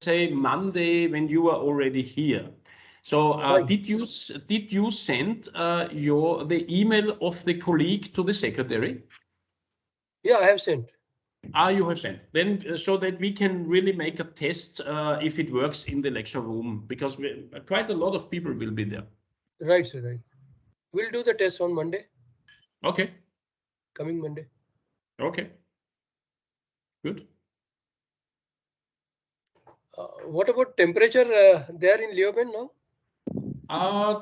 say Monday when you are already here. So Right. did you send the email of the colleague to the secretary? Yeah, I have sent. You have sent. Then so that we can really make a test if it works in the lecture room, because quite a lot of people will be there. Right, sir. Right. We'll do the test on Monday. Okay. Coming Monday. Okay. Good. What about temperature there in Leoben now?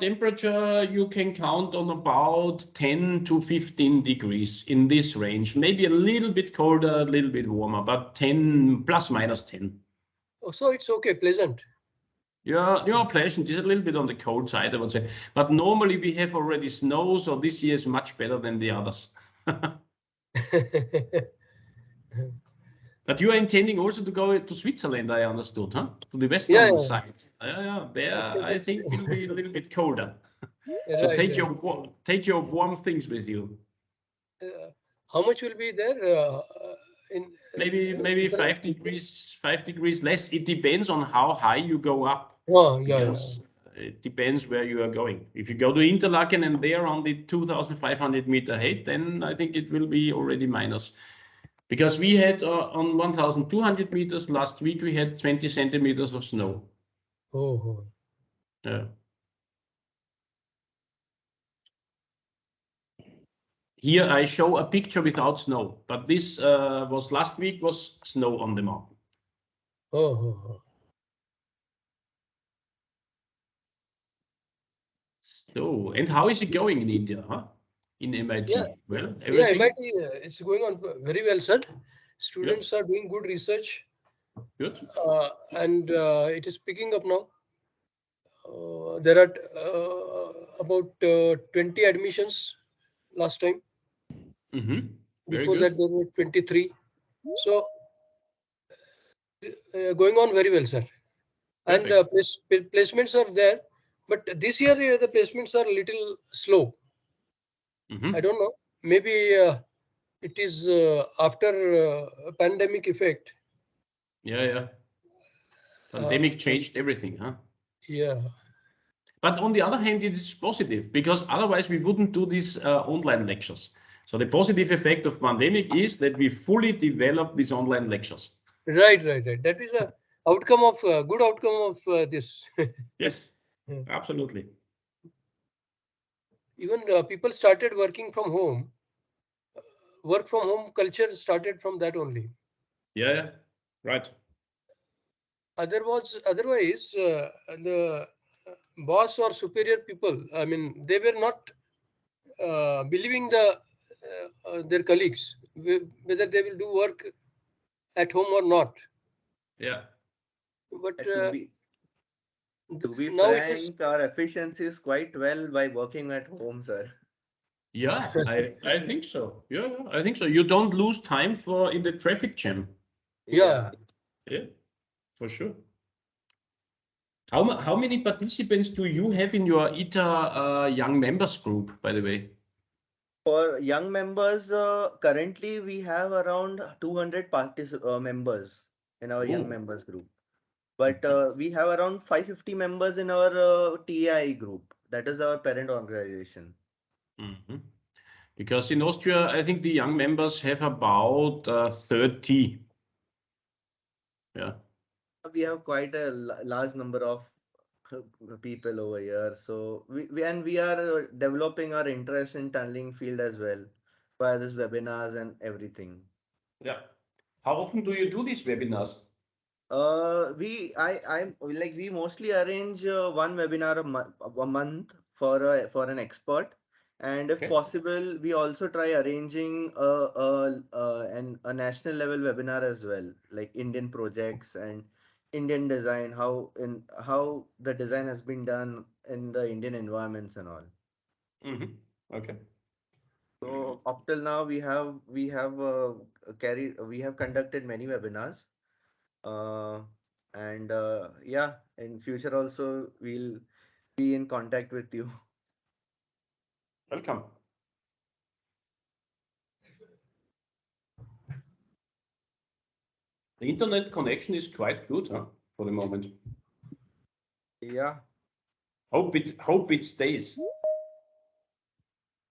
Temperature, you can count on about 10 to 15 degrees in this range. Maybe a little bit colder, a little bit warmer, but 10 plus minus 10. Oh, so it's okay, pleasant. Yeah, pleasant. It's a little bit on the cold side, I would say. But normally we have already snow, so this year is much better than the others. But you are intending also to go to Switzerland, I understood, huh? To the Yeah, western yeah. side. Yeah, there Okay, I think will be a little bit colder. So right, take right. your warm things with you. How much will be there in Maybe Switzerland? 5 degrees less. It depends on how high you go up, Oh, yeah, yeah. because it depends where you are going. If you go to Interlaken and there on the 2,500-meter height, then I think it will be already minus. Because we had on 1,200 meters last week, we had 20 centimeters of snow. Oh. Yeah. Here I show a picture without snow, but this was last week was snow on the mountain. Oh. So, and how is it going in India, huh? In MIT? Yeah, Well, yeah. everything MIT, it's going on very well, sir. good, Students are doing good research, good. and it is picking up now. There are about 20 admissions last time. Very Before that, good. there were 23. So, going on very well, sir. And Perfect. placements are there, but this year the placements are a little slow. I don't know. Maybe it is after pandemic effect. Yeah. Uh, Pandemic changed everything, huh? yeah. But on the other hand, it is positive, because otherwise we wouldn't do these online lectures. So the positive effect of pandemic is that we fully develop these online lectures. Right. That is a outcome of good outcome of this. Yes, absolutely. Even people started working from home. Work from home culture started from that only. Yeah, right. Otherwise, the boss or superior people, I mean, they were not believing their colleagues whether they will do work at home or not. Yeah. But To be now it is. frank, our efficiency is quite well by working at home, sir. Yeah, I think so. Yeah, I think so. You don't lose time in the traffic jam. Yeah. Yeah. Yeah, for sure. How many participants do you have in your ITA young members group, by the way? For young members, currently we have around 200 members in our young Oh, members group. But we have around 550 members in our TAI group. That is our parent organization. mhm. Because in Austria, I think the young members have about 30. Yeah. We have quite a large number of people over here. So we are developing our interest in tunneling field as well via this webinars and everything. Yeah. How often do you do these webinars? I'm like we mostly arrange one webinar a month for an expert, and if Okay. possible, we also try arranging a national level webinar as well, like Indian projects and Indian design, how the design has been done in the Indian environments and all. Okay. So up till now, we have conducted many webinars. Uh, and yeah, in future also we'll be in contact with you. Welcome. The internet connection is quite good, huh? for the moment. Yeah. Hope it stays.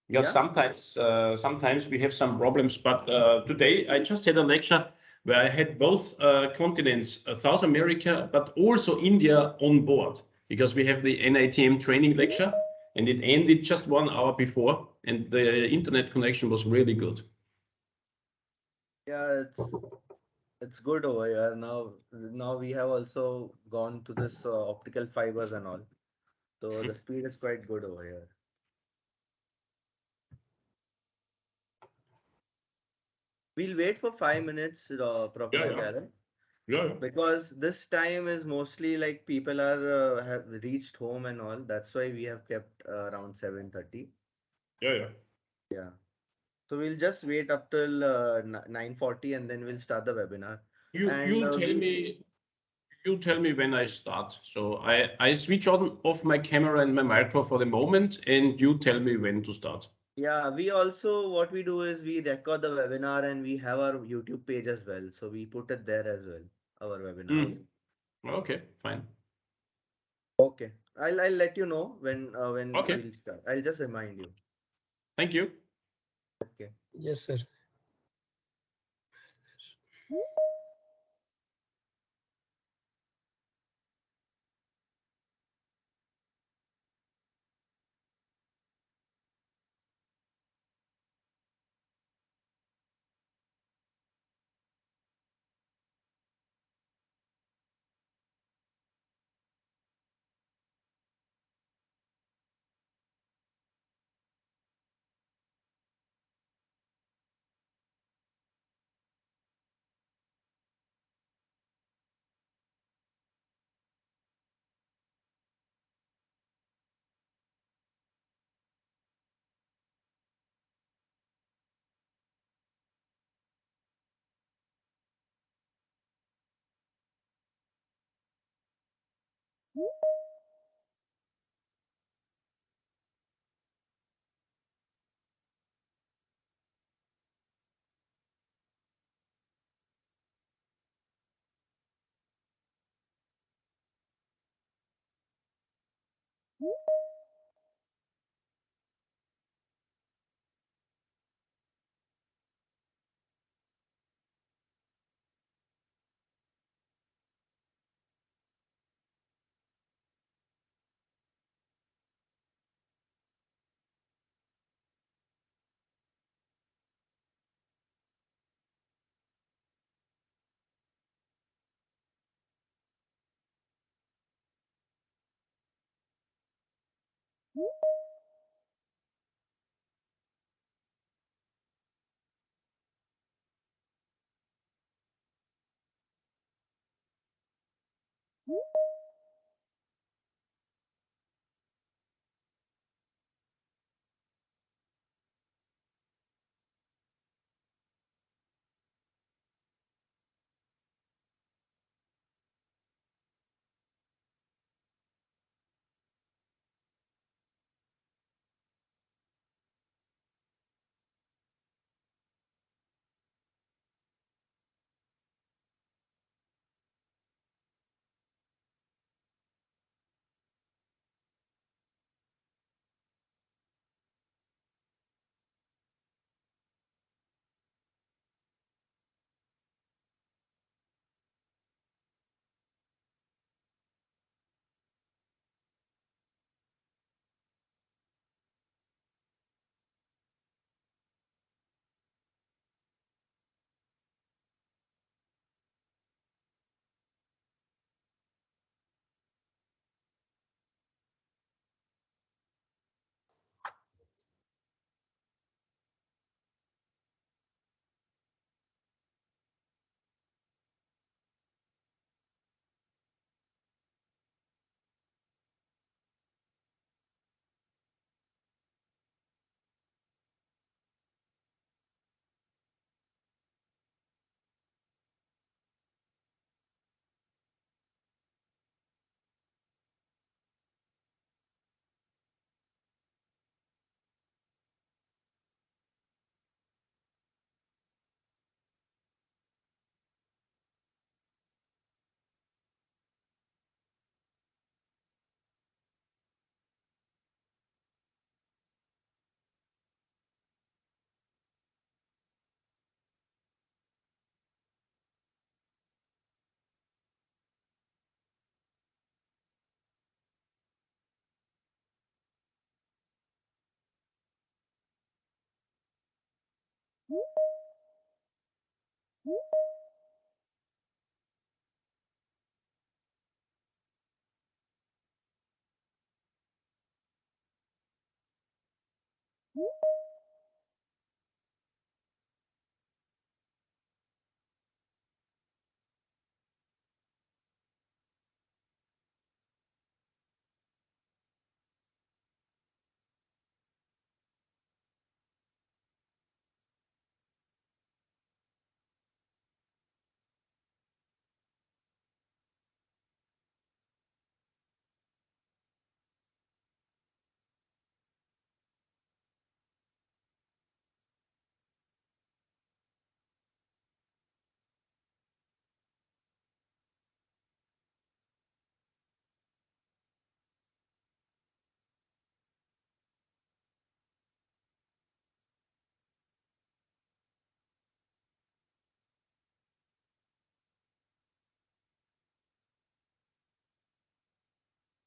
Because sometimes we have some problems. But today I just had a lecture where I had both continents, South America, but also India on board, because we have the NITM training lecture, and it ended just 1 hour before, and the internet connection was really good. Yeah, it's good over here now. Now we have also gone to this optical fibers and all, so the speed is quite good over here. We'll wait for 5 minutes, Professor Yeah. Galen, Yeah. because this time is mostly like people are have reached home and all. That's why we have kept around 7:30. Yeah. Yeah. So we'll just wait up till 9:40 and then we'll start the webinar. And You tell me when I start. So I switch on off my camera and my micro for the moment, and you tell me when to start. yeah, we also what we do is we record the webinar and we have our YouTube page as well. So we put it there as well, our webinar. Okay, fine. Okay. I'll let you know when Okay, we'll start. I'll just remind you. thank you. Okay. Yes, sir.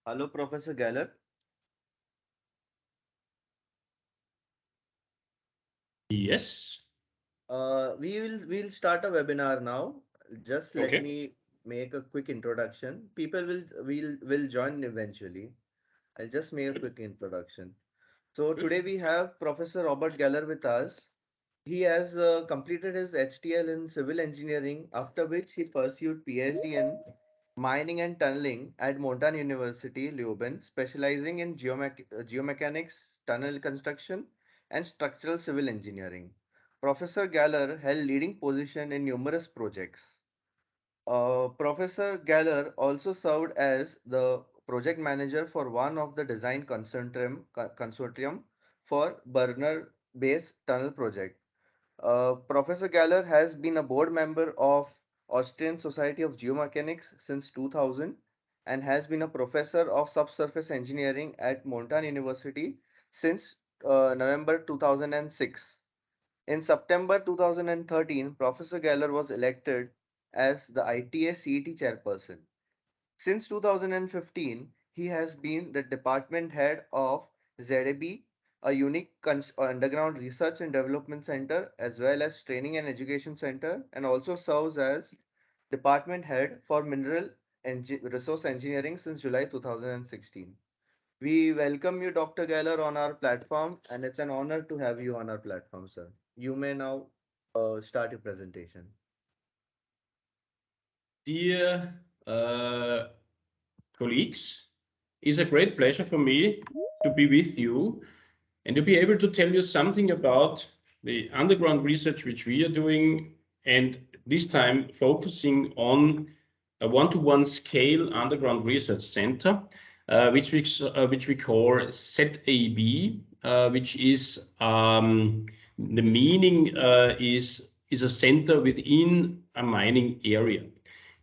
Hello, Professor Geller. Yes. We'll start a webinar now. Just let Okay. me make a quick introduction. People will join eventually. I'll just make a quick introduction. So Good. today we have Professor Robert Geller with us. He has completed his HTL in civil engineering, after which he pursued PhD in mining and tunneling at Montan University, Leuven, specializing in geomechanics, tunnel construction, and structural civil engineering. Professor Galler held leading position in numerous projects. Professor Galler also served as the project manager for one of the design consortium for burner-based tunnel project. Professor Galler has been a board member of Austrian Society of Geomechanics since 2000 and has been a professor of subsurface engineering at Montan University since November 2006. In September 2013, Professor Galler was elected as the ITA CET chairperson. Since 2015, he has been the department head of ZaB, a unique underground research and development center, as well as training and education center, and also serves as department head for mineral resource engineering since July 2016. We welcome you, Dr. Geller, on our platform, and it's an honor to have you on our platform, sir. You may now start your presentation. Dear colleagues, it's a great pleasure for me to be with you and to be able to tell you something about the underground research which we are doing, and this time focusing on a one-to-one scale underground research center, which we call ZaB, which is the meaning is a center within a mining area.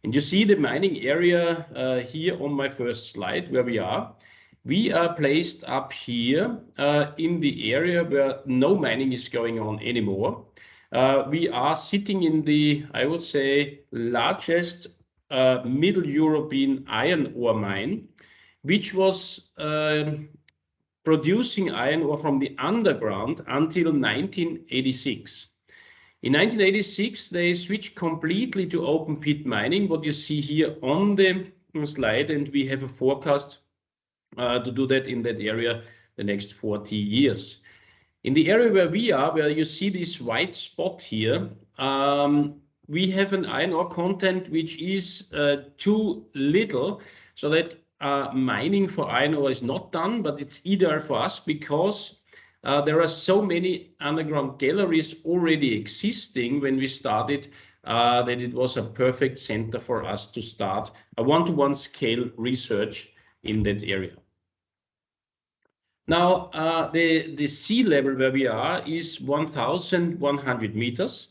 And you see the mining area here on my first slide where we are. We are placed up here in the area where no mining is going on anymore. We are sitting in the, I would say, largest Middle European iron ore mine, which was producing iron ore from the underground until 1986. In 1986, they switched completely to open pit mining, what you see here on the slide, and we have a forecast to do that in that area the next 40 years. In the area where we are, where you see this white spot here, we have an iron ore content which is too little, so that mining for iron ore is not done, but it's either for us because there are so many underground galleries already existing when we started that it was a perfect center for us to start a one-to-one scale research in that area. Now, the sea level where we are is 1,100 meters.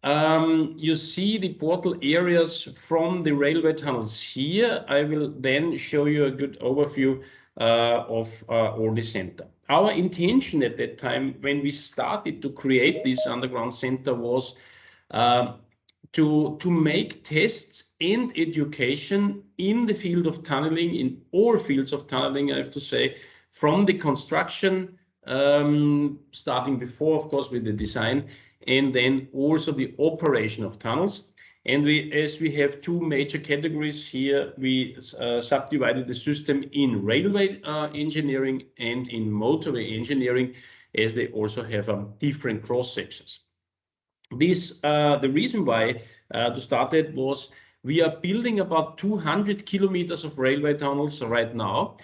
You see the portal areas from the railway tunnels here. I will then show you a good overview of all the center. Our intention at that time, when we started to create this underground center, was to make tests and education in the field of tunneling, in all fields of tunneling, I have to say, from the construction, starting before, of course, with the design, and then also the operation of tunnels. And as we have two major categories here, we subdivided the system in railway engineering and in motorway engineering, as they also have different cross sections. The reason why to start it was we are building about 200 kilometers of railway tunnels right now.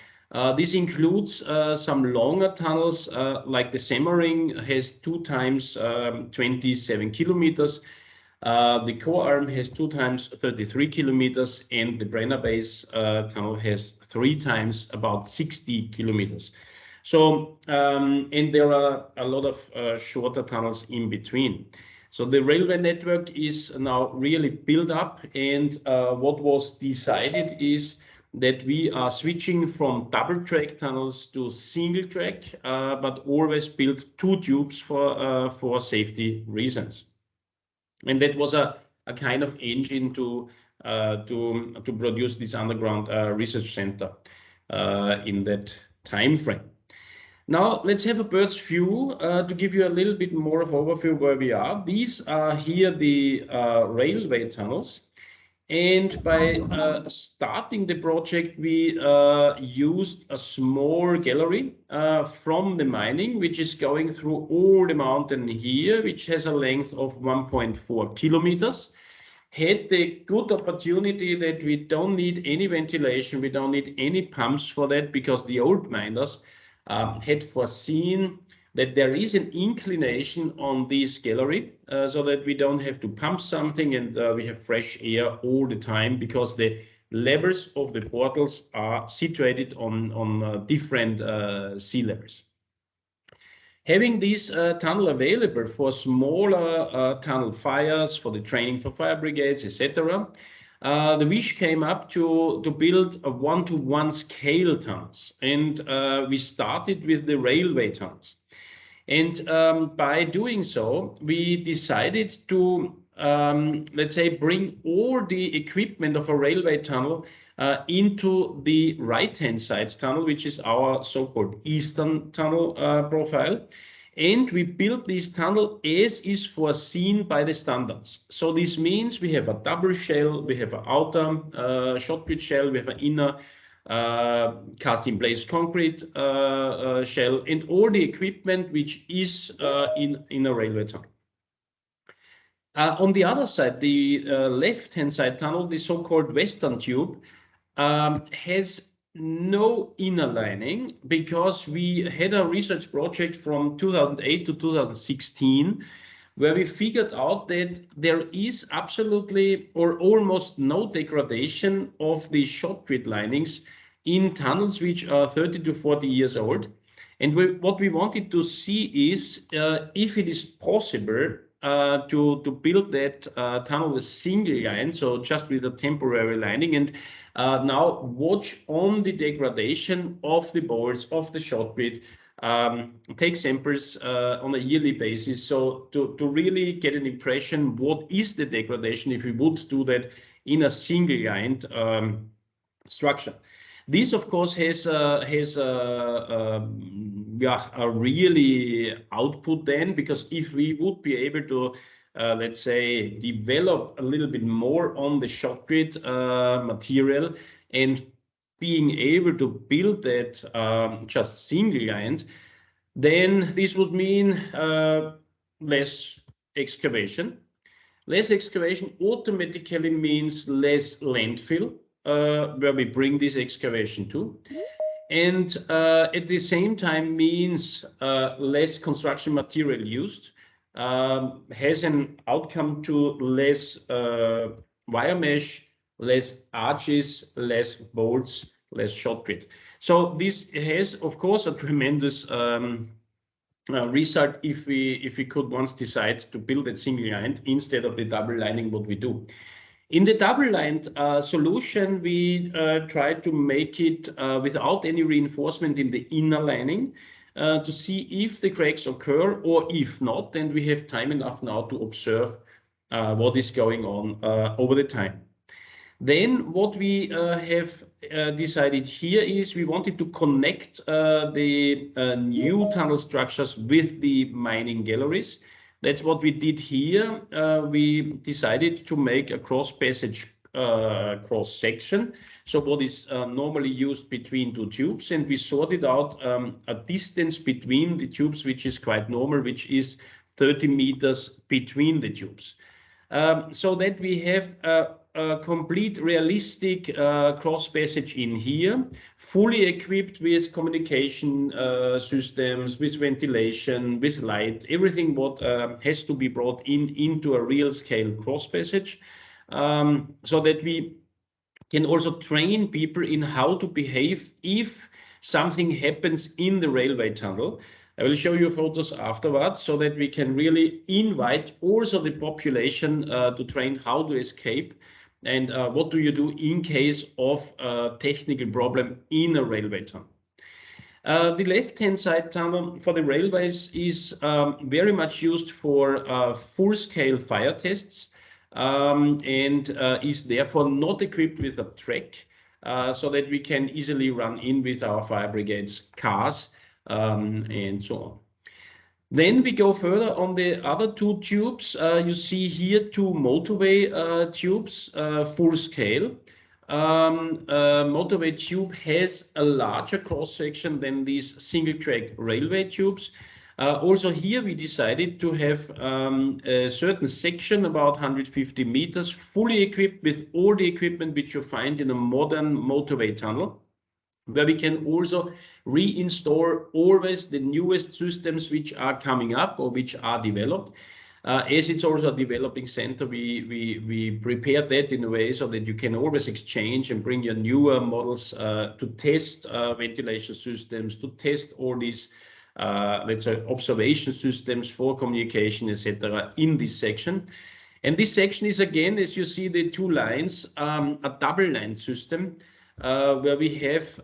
This includes some longer tunnels, like the Semmering has 2 times 27 kilometers. The core arm has 2 times 33 kilometers, and the Brenner base tunnel has 3 times about 60 kilometers. So, and there are a lot of shorter tunnels in between. So the railway network is now really built up, and what was decided is that we are switching from double track tunnels to single track, but always build 2 tubes for safety reasons. And that was a kind of engine to produce this underground research center in that time frame. Now let's have a bird's view to give you a little bit more of overview where we are. These are here the railway tunnels. And by starting the project, we used a small gallery from the mining, which is going through all the mountain here, which has a length of 1.4 kilometers. Had the good opportunity that we don't need any ventilation, we don't need any pumps for that, because the old miners had foreseen that there is an inclination on this gallery, so that we don't have to pump something, and we have fresh air all the time, because the levels of the portals are situated on different sea levels. Having this tunnel available for smaller tunnel fires, for the training for fire brigades, etc., the wish came up to build a 1-to-1 scale tunnels, and we started with the railway tunnels. And by doing so, we decided to, let's say, bring all the equipment of a railway tunnel into the right-hand side tunnel, which is our so-called eastern tunnel profile. And we built this tunnel as is foreseen by the standards. So this means we have a double shell, we have an outer shotcrete shell, we have an inner cast in place concrete shell, and all the equipment which is in a railway tunnel. On the other side, the left-hand side tunnel, the so-called western tube, has no inner lining, because we had a research project from 2008 to 2016 where we figured out that there is absolutely or almost no degradation of the shotcrete linings in tunnels which are 30 to 40 years old. And what we wanted to see is if it is possible to build that tunnel with single line, so just with a temporary lining, and now watch on the degradation of the bolts, of the shotcrete, take samples on a yearly basis, so to really get an impression what is the degradation if we would do that in a single lined structure. This, of course, has a really output then, because if we would be able to, let's say, develop a little bit more on the shotcrete material and being able to build that just single lined, then this would mean less excavation. Less excavation automatically means less landfill, where we bring this excavation to, and at the same time means less construction material used, has an outcome to less wire mesh, less arches, less bolts, less shotcrete. So this has, of course, a tremendous result if we could once decide to build it single lined instead of the double lining what we do. In the double-lined solution, we tried to make it without any reinforcement in the inner lining to see if the cracks occur, or if not, then we have time enough now to observe what is going on over the time. Then what we have decided here is we wanted to connect the new tunnel structures with the mining galleries. That's what we did here. We decided to make a cross passage cross section. So what is normally used between two tubes, and we sorted out a distance between the tubes, which is quite normal, which is 30 meters between the tubes. So that we have a complete realistic cross passage in here, fully equipped with communication systems, with ventilation, with light, everything what has to be brought into a real scale cross passage, so that we can also train people in how to behave if something happens in the railway tunnel. I will show you photos afterwards so that we can really invite also the population to train how to escape and what do you do in case of a technical problem in a railway tunnel. The left-hand side tunnel for the railways is very much used for full-scale fire tests and is therefore not equipped with a track so that we can easily run in with our fire brigades cars and so on. Then we go further on the other two tubes. You see here two motorway tubes, full scale. Motorway tube has a larger cross section than these single track railway tubes. Also here we decided to have a certain section, about 150 meters, fully equipped with all the equipment which you find in a modern motorway tunnel, where we can also reinstall always the newest systems which are coming up or which are developed. As it's also a developing center, we prepared that in a way so that you can always exchange and bring your newer models to test ventilation systems, to test all these, let's say, observation systems for communication, etc. in this section. And this section is, again, as you see the two lines, a double line system where we have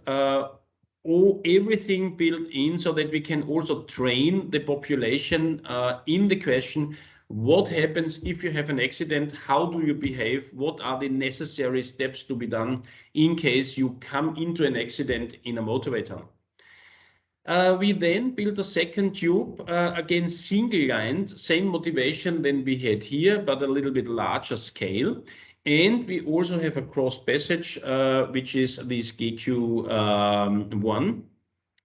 everything built in so that we can also train the population in the question, what happens if you have an accident? How do you behave? What are the necessary steps to be done in case you come into an accident in a motorway tunnel? We then built a second tube, again single-lined, same motivation than we had here, but a little bit larger scale. And we also have a cross passage, which is this GQ1,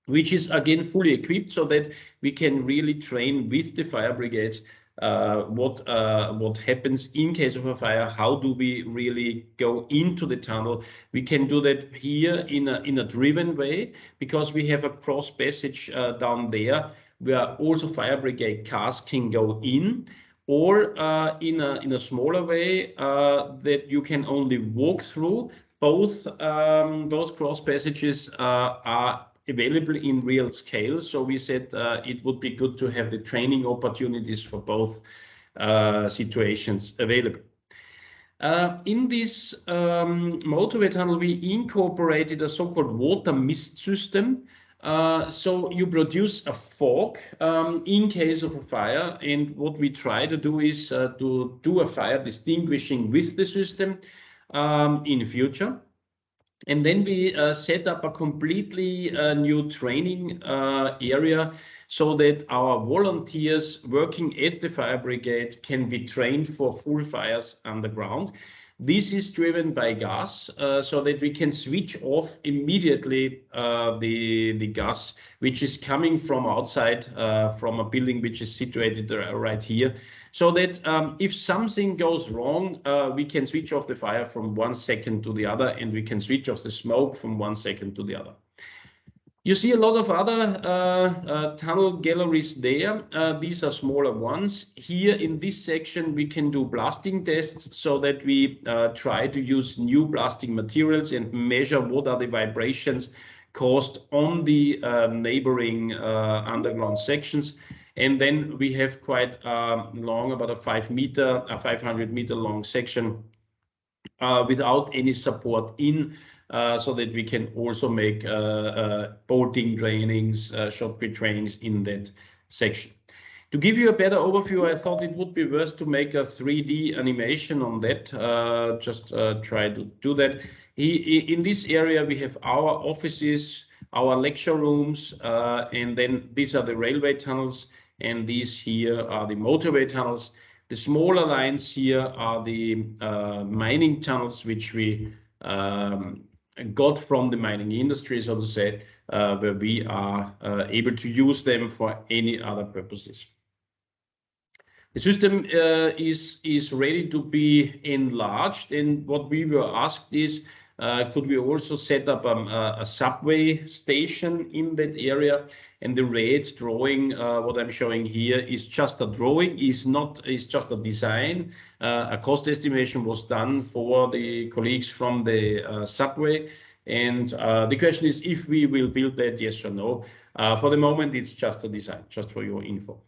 which is again fully equipped so that we can really train with the fire brigades what happens in case of a fire. How do we really go into the tunnel? We can do that here in a driven way, because we have a cross passage down there where also fire brigade cars can go in, or in a smaller way that you can only walk through. Both cross passages are available in real scale. So we said it would be good to have the training opportunities for both situations available. In this motorway tunnel, we incorporated a so-called water mist system. So you produce a fog in case of a fire, and what we try to do is to do a fire distinguishing with the system in future. And then we set up a completely new training area so that our volunteers working at the fire brigade can be trained for full fires underground. This is driven by gas, so that we can switch off immediately the gas, which is coming from outside, from a building which is situated right here, so that if something goes wrong, we can switch off the fire from 1 second to the other, and we can switch off the smoke from 1 second to the other. You see a lot of other tunnel galleries there. These are smaller ones. Here in this section, we can do blasting tests so that we try to use new blasting materials and measure what are the vibrations caused on the neighboring underground sections. And then we have quite long, about a 500 meter long section without any support in, so that we can also make bolting trainings, shotgun trainings in that section. To give you a better overview, I thought it would be worth to make a 3D animation on that. Just try to do that. In this area, we have our offices, our lecture rooms, and then these are the railway tunnels. and these here are the motorway tunnels. The smaller lines here are the mining tunnels, which we got from the mining industry, so to say, where we are able to use them for any other purposes. The system is ready to be enlarged, and what we were asked is, could we also set up a subway station in that area? And the red drawing, what I'm showing here, is just a drawing, is just a design. A cost estimation was done for the colleagues from the subway, and the question is if we will build that, yes or no. For the moment, it's just a design, just for your info.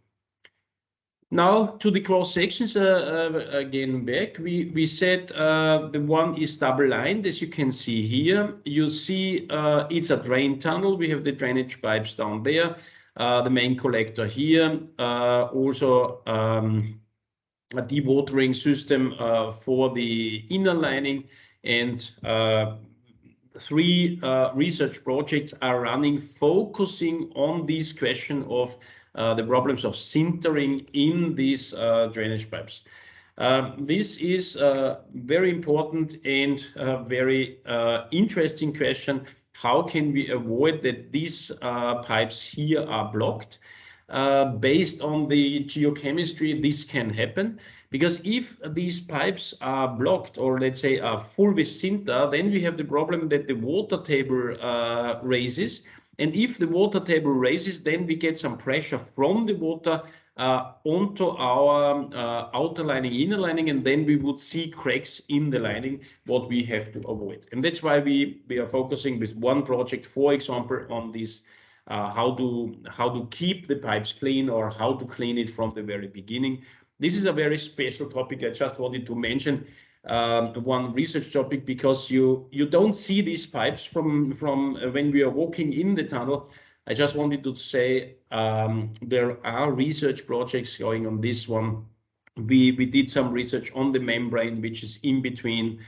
Now to the cross sections again back. We said the one is double lined, as you can see here. You see it's a drain tunnel. We have the drainage pipes down there, the main collector here, also a dewatering system for the inner lining, and 3 research projects are running, focusing on this question of the problems of sintering in these drainage pipes. This is a very important and very interesting question. How can we avoid that these pipes here are blocked? Based on the geochemistry, this can happen, because if these pipes are blocked, or let's say are full with sinter, then we have the problem that the water table raises. And if the water table raises, then we get some pressure from the water onto our outer lining, inner lining, and then we would see cracks in the lining, what we have to avoid. And that's why we are focusing with one project, for example, on this, how to keep the pipes clean, or how to clean it from the very beginning. This is a very special topic. I just wanted to mention one research topic, because you don't see these pipes from when we are walking in the tunnel. I just wanted to say there are research projects going on this one. We did some research on the membrane, which is in between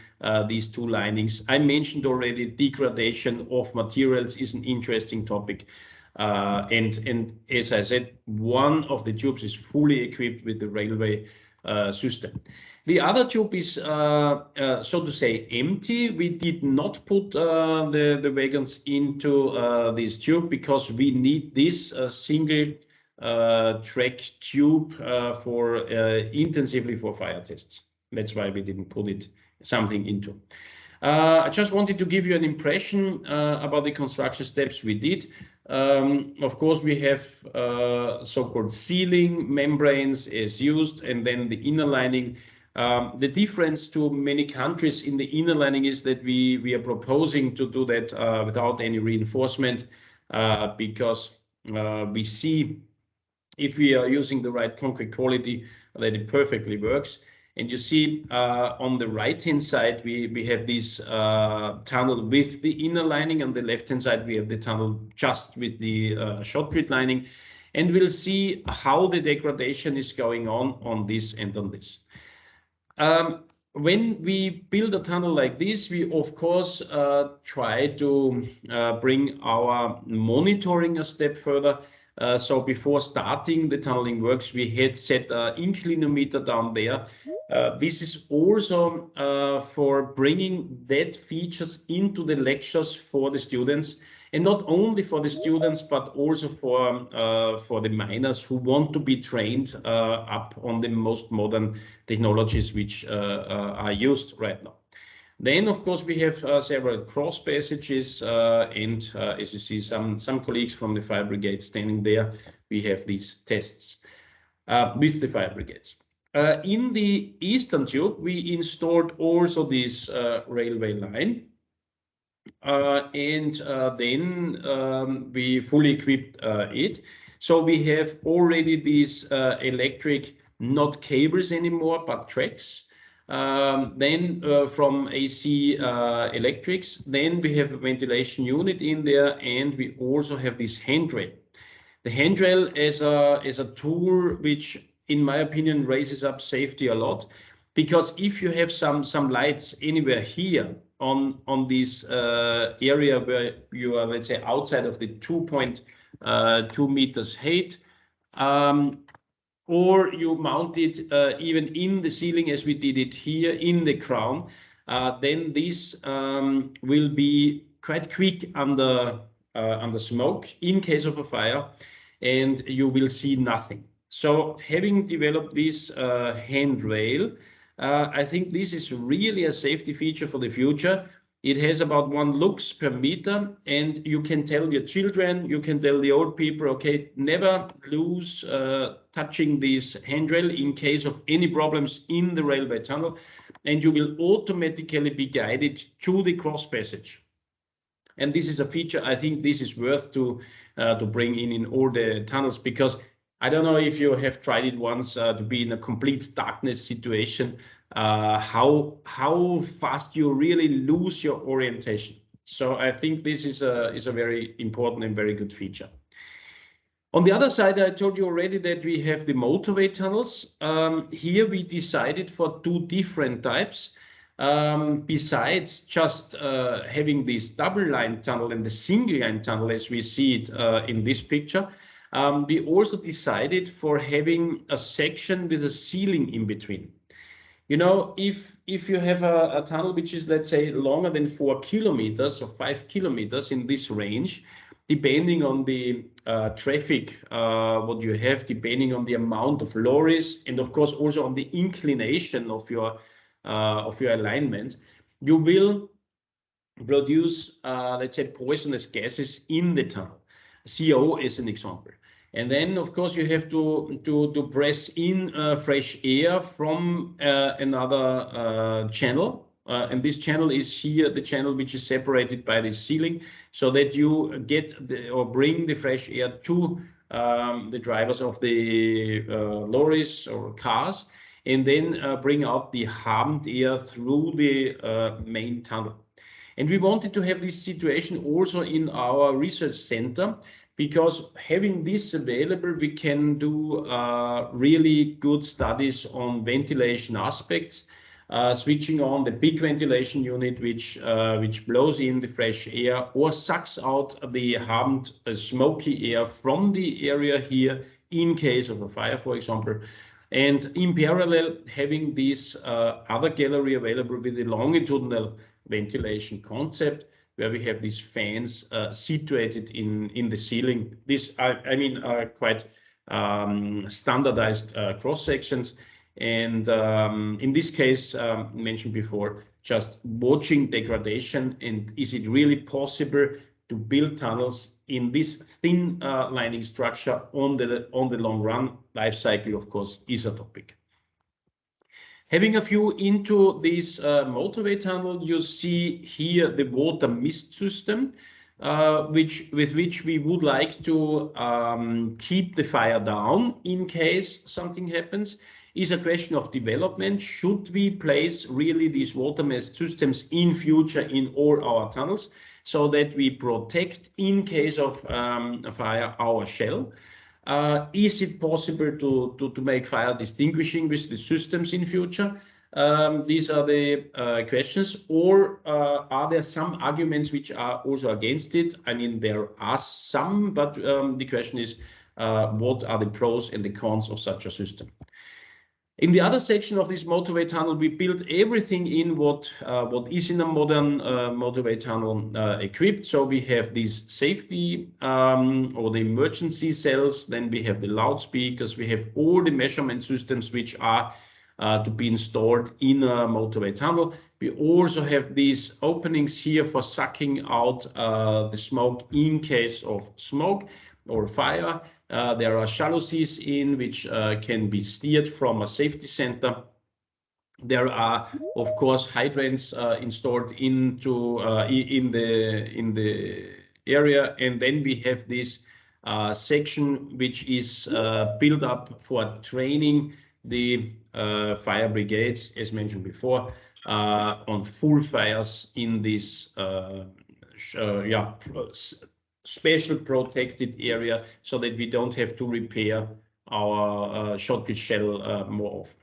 these 2 linings. I mentioned already degradation of materials is an interesting topic. And as I said, one of the tubes is fully equipped with the railway system. The other tube is, so to say, empty. We did not put the wagons into this tube, because we need this single track tube for intensively for fire tests. That's why we didn't put something into. I just wanted to give you an impression about the construction steps we did. Of course, we have so-called sealing membranes as used, and then the inner lining. The difference to many countries in the inner lining is that we are proposing to do that without any reinforcement, because we see, if we are using the right concrete quality, that it perfectly works. And you see on the right-hand side, we have this tunnel with the inner lining. On the left-hand side, we have the tunnel just with the shotcrete lining. And we'll see how the degradation is going on this and on this. When we build a tunnel like this, we of course try to bring our monitoring a step further. So before starting the tunneling works, we had set an inclinometer down there. This is also for bringing that features into the lectures for the students, and not only for the students, but also for the miners who want to be trained up on the most modern technologies which are used right now. Then, of course, we have several cross passages, and as you see, some colleagues from the fire brigade standing there. We have these tests with the fire brigades. In the eastern tube, we installed also this railway line. Then we fully equipped it. So we have already these electric, not cables anymore, but tracks. Then from AC electrics, then we have a ventilation unit in there, and we also have this handrail. The handrail is a tool which, in my opinion, raises up safety a lot, because if you have some lights anywhere here on this area where you are, let's say, outside of the 2.2 meters height, or you mount it even in the ceiling as we did it here in the crown, then this will be quite quick under smoke in case of a fire, and you will see nothing. So having developed this handrail, I think this is really a safety feature for the future. It has about 1 lux per meter, and you can tell your children, you can tell the old people, okay, never lose touching this handrail in case of any problems in the railway tunnel, and you will automatically be guided to the cross passage. And this is a feature I think this is worth to bring in all the tunnels, because I don't know if you have tried it once to be in a complete darkness situation, how fast you really lose your orientation. So I think this is a very important and very good feature. On the other side, I told you already that we have the motorway tunnels. Here we decided for 2 different types. Besides just having this double line tunnel and the single line tunnel as we see it in this picture, we also decided for having a section with a ceiling in between. You know, if you have a tunnel which is, let's say, longer than 4 kilometers or 5 kilometers in this range, depending on the traffic what you have, depending on the amount of lorries, and of course also on the inclination of your alignment, you will produce, let's say, poisonous gases in the tunnel. CO is an example. And then, of course, you have to press in fresh air from another channel. And this channel is here, the channel which is separated by the ceiling, so that you get or bring the fresh air to the drivers of the lorries or cars, and then bring out the harmed air through the main tunnel. And we wanted to have this situation also in our research center, because having this available, we can do really good studies on ventilation aspects, switching on the big ventilation unit, which blows in the fresh air or sucks out the harmed smoky air from the area here in case of a fire, for example. And in parallel, having this other gallery available with the longitudinal ventilation concept, where we have these fans situated in the ceiling. These I mean, are quite standardized cross sections. And in this case, mentioned before, just watching degradation, and is it really possible to build tunnels in this thin lining structure on the long run? Life cycle, of course, is a topic. Having a view into this motorway tunnel, you see here the water mist system, with which we would like to keep the fire down in case something happens. Is a question of development. Should we place really these water mist systems in future in all our tunnels, so that we protect in case of a fire our shell? Is it possible to make fire distinguishing with the systems in future? These are the questions. Or are there some arguments which are also against it? I mean, there are some, but the question is, what are the pros and the cons of such a system? In the other section of this motorway tunnel, we built everything in what is in a modern motorway tunnel equipped. So we have these safety or the emergency cells, then we have the loudspeakers, we have all the measurement systems which are to be installed in a motorway tunnel. We also have these openings here for sucking out the smoke in case of smoke or fire. There are jalousies in which can be steered from a safety center. There are, of course, hydrants installed into in the area, and then we have this section which is built up for training the fire brigades, as mentioned before, on full fires in this special protected area, so that we don't have to repair our shot with shell more often.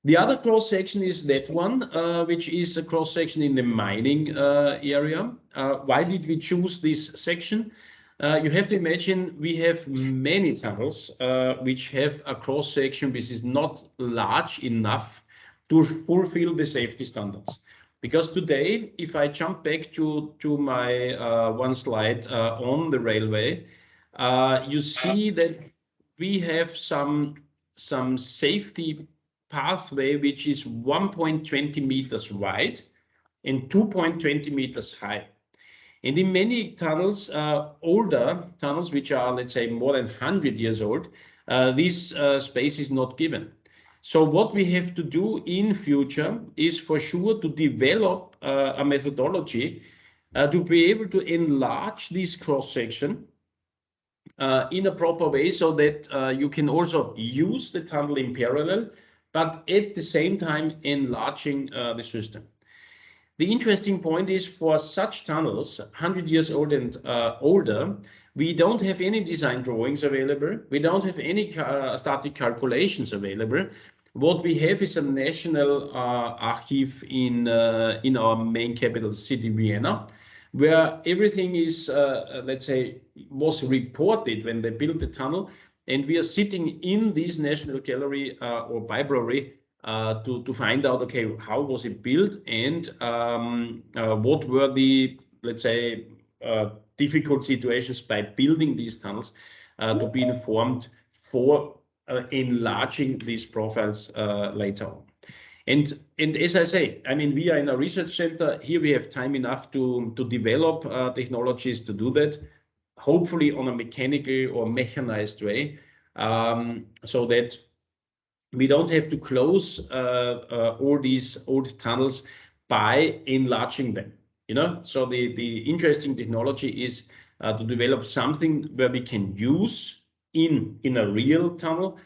The other cross section is that one, which is a cross section in the mining area. Why did we choose this section? You have to imagine we have many tunnels which have a cross section which is not large enough to fulfill the safety standards. Because today, if I jump back to my one slide on the railway, you see that we have some safety pathway which is 1.20 meters wide and 2.20 meters high. And in many tunnels, older tunnels, which are, let's say, more than 100 years old, this space is not given. So what we have to do in future is for sure to develop a methodology to be able to enlarge this cross-section in a proper way so that you can also use the tunnel in parallel, but at the same time enlarging the system. The interesting point is for such tunnels, 100 years old and older, we don't have any design drawings available. We don't have any static calculations available. What we have is a national archive in our main capital city, Vienna, where everything is, let's say, was reported when they built the tunnel. And we are sitting in this National Gallery or library to find out, okay, how was it built and what were the, let's say, difficult situations by building these tunnels to be informed for enlarging these profiles later on. And as I say, I mean, we are in a research center. Here we have time enough to develop technologies to do that, hopefully on a mechanical or mechanized way, so that we don't have to close all these old tunnels by enlarging them. You know, so the interesting technology is to develop something where we can use in a real tunnel,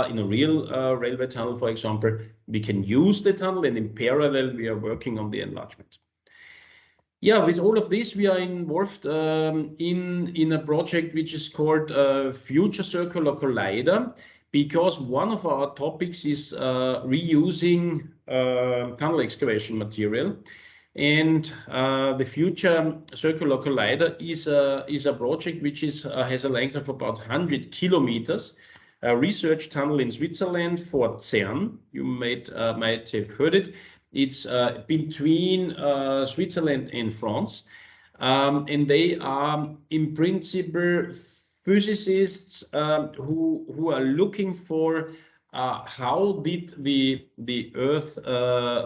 in a real railway tunnel, for example. We can use the tunnel, and in parallel we are working on the enlargement. Yeah, with all of this, we are involved in a project which is called Future Circular Collider, because one of our topics is reusing tunnel excavation material. And the Future Circular Collider is a project which has a length of about 100 kilometers, a research tunnel in Switzerland for CERN. You might have heard it. It's between Switzerland and France. And they are, in principle, physicists who are looking for how did the Earth,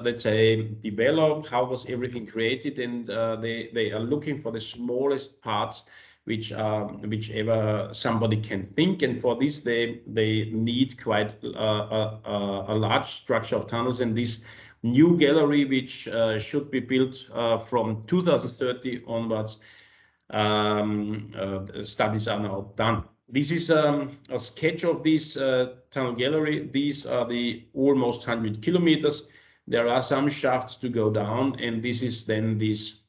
let's say, develop, how was everything created, and they are looking for the smallest parts whichever somebody can think, and for this they need quite a large structure of tunnels. And this new gallery, which should be built from 2030 onwards, studies are now done. This is a sketch of this tunnel gallery. These are the almost 100 kilometers. There are some shafts to go down, and this is then this,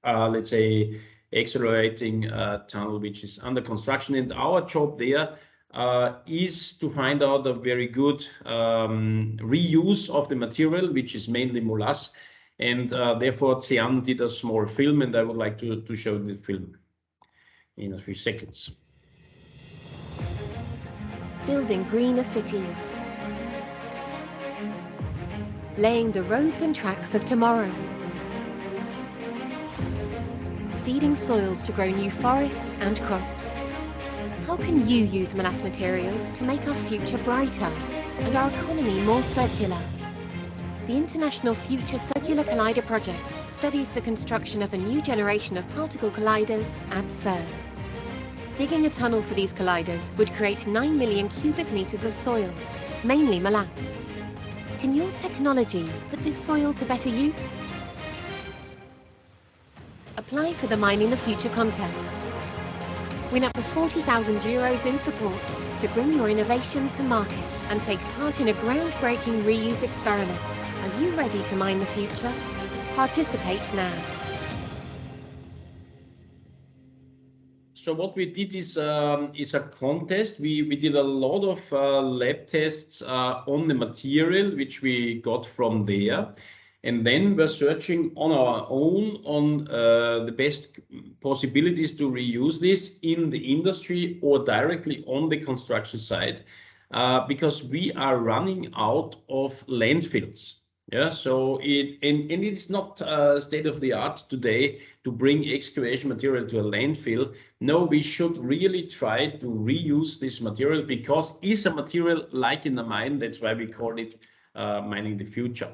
let's say, accelerating tunnel which is under construction. And our job there is to find out a very good reuse of the material, which is mainly molasses. And therefore, CERN did a small film, and I would like to show the film in a few seconds. Building greener cities. Laying the roads and tracks of tomorrow. Feeding soils to grow new forests and crops. How can you use molasses materials to make our future brighter and our economy more circular? The International Future Circular Collider project studies the construction of a new generation of particle colliders at CERN. Digging a tunnel for these colliders would create 9 million cubic meters of soil, mainly molasses. Can your technology put this soil to better use? Apply for the Mining the Future contest. Win up to €40,000 in support to bring your innovation to market and take part in a groundbreaking reuse experiment. Are you ready to mine the future? Participate now. So what we did is a contest. We did a lot of lab tests on the material which we got from there, And then we're searching on our own on the best possibilities to reuse this in the industry or directly on the construction site, because we are running out of landfills. Yeah, so it is not state of the art today to bring excavation material to a landfill. No, we should really try to reuse this material, because it's a material like in the mine. That's why we call it mining the future.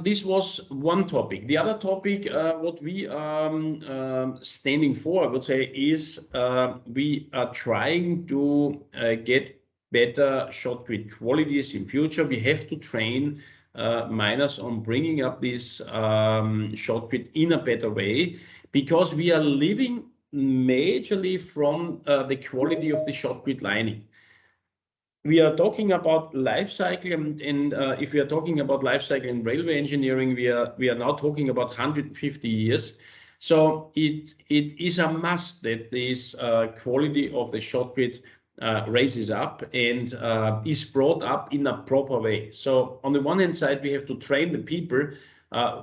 This was one topic. The other topic, what we are standing for, I would say, is we are trying to get better shotcrete qualities in future. We have to train miners on bringing up this shotcrete in a better way, because we are living majorly from the quality of the shotcrete lining. We are talking about life cycle, and if we are talking about life cycle in railway engineering, we are now talking about 150 years. So it is a must that this quality of the shotcrete raises up and is brought up in a proper way. So on the one hand side, we have to train the people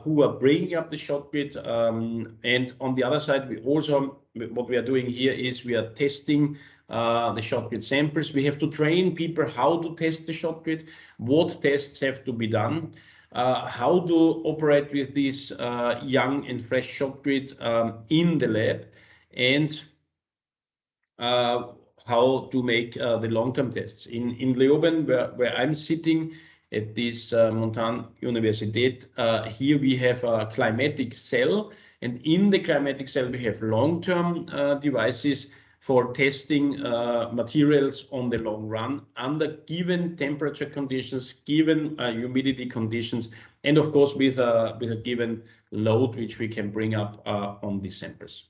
who are bringing up the shotcrete, and on the other side, we also, what we are doing here is we are testing the shotcrete samples. We have to train people how to test the shotcrete, what tests have to be done, how to operate with this young and fresh shotcrete in the lab, and how to make the long-term tests. In Leoben, where I'm sitting at this Montan Universität, here we have a climatic cell, and in the climatic cell we have long-term devices for testing materials on the long run under given temperature conditions, given humidity conditions, and of course with a given load which we can bring up on these samples.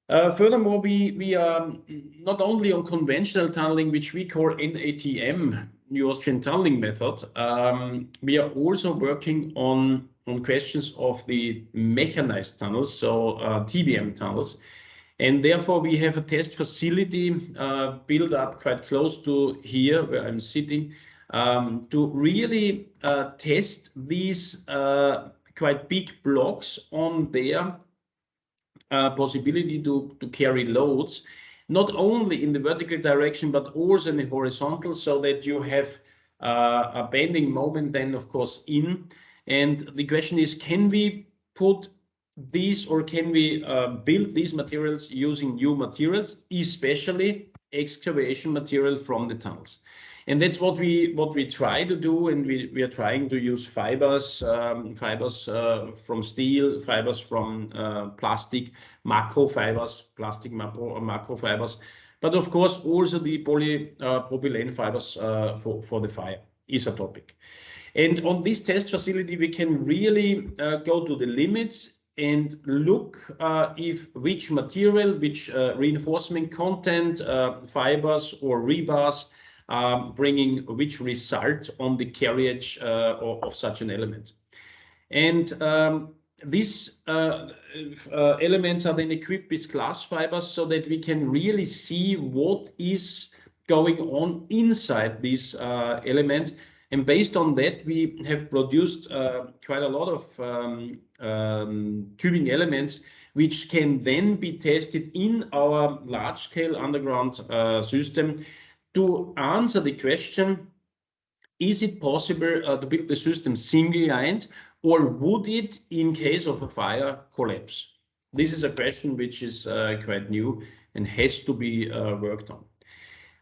Furthermore, we are not only on conventional tunneling, which we call NATM, New Austrian Tunneling Method. We are also working on questions of the mechanized tunnels, so TBM tunnels. And therefore, we have a test facility built up quite close to here where I'm sitting to really test these quite big blocks on their possibility to carry loads, not only in the vertical direction, but also in the horizontal, so that you have a bending moment then, of course, in. And the question is, can we put these, or can we build these materials using new materials, especially excavation material from the tunnels? And that's what we try to do, and we are trying to use fibers from steel, fibers from plastic, macro fibers, plastic macro fibers, but of course also the polypropylene fibers for the fire is a topic. And on this test facility, we can really go to the limits and look if which material, which reinforcement content, fibers or rebars, bringing which result on the carriage of such an element. And these elements are then equipped with glass fibers, so that we can really see what is going on inside this element. And based on that, we have produced quite a lot of tubing elements, which can then be tested in our large-scale underground system to answer the question, is it possible to build the system single-lined, or would it, in case of a fire, collapse? This is a question which is quite new and has to be worked on.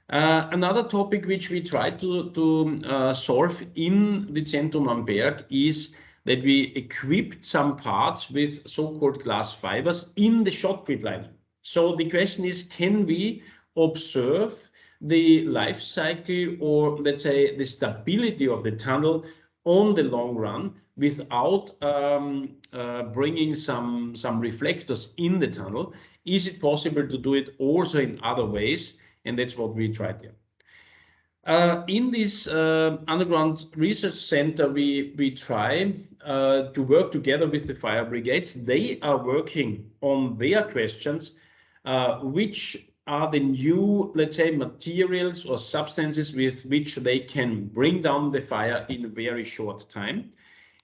Another topic which we try to solve in the Zentrum am Berg is that we equipped some parts with so-called glass fibers in the shotcrete lining. So the question is, can we observe the life cycle, or let's say the stability of the tunnel on the long run without bringing some reflectors in the tunnel? Is it possible to do it also in other ways? And that's what we tried there. In this underground research center, we try to work together with the fire brigades. They are working on their questions, which are the new, let's say, materials or substances with which they can bring down the fire in a very short time.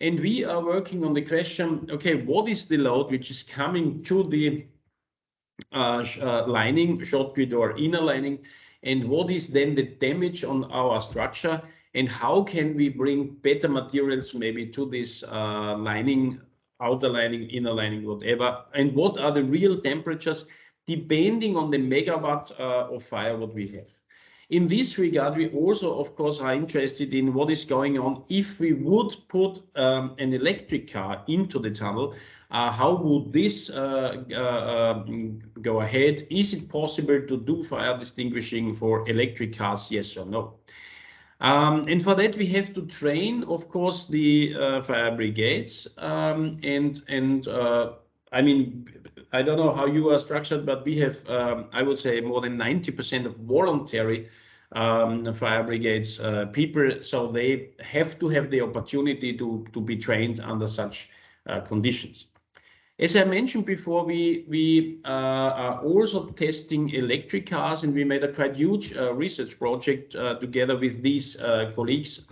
And we are working on the question, okay, what is the load which is coming to the lining, shotcrete or inner lining, and what is then the damage on our structure, and how can we bring better materials maybe to this lining, outer lining, inner lining, whatever, and what are the real temperatures depending on the megawatt of fire what we have. In this regard, we also, of course, are interested in what is going on if we would put an electric car into the tunnel. How would this go ahead? Is it possible to do fire distinguishing for electric cars, yes or no? And for that, we have to train, of course, the fire brigades. I mean, I don't know how you are structured, but we have, I would say, more than 90% of voluntary fire brigades people. So they have to have the opportunity to be trained under such conditions. As I mentioned before, we are also testing electric cars, and we made a quite huge research project together with these colleagues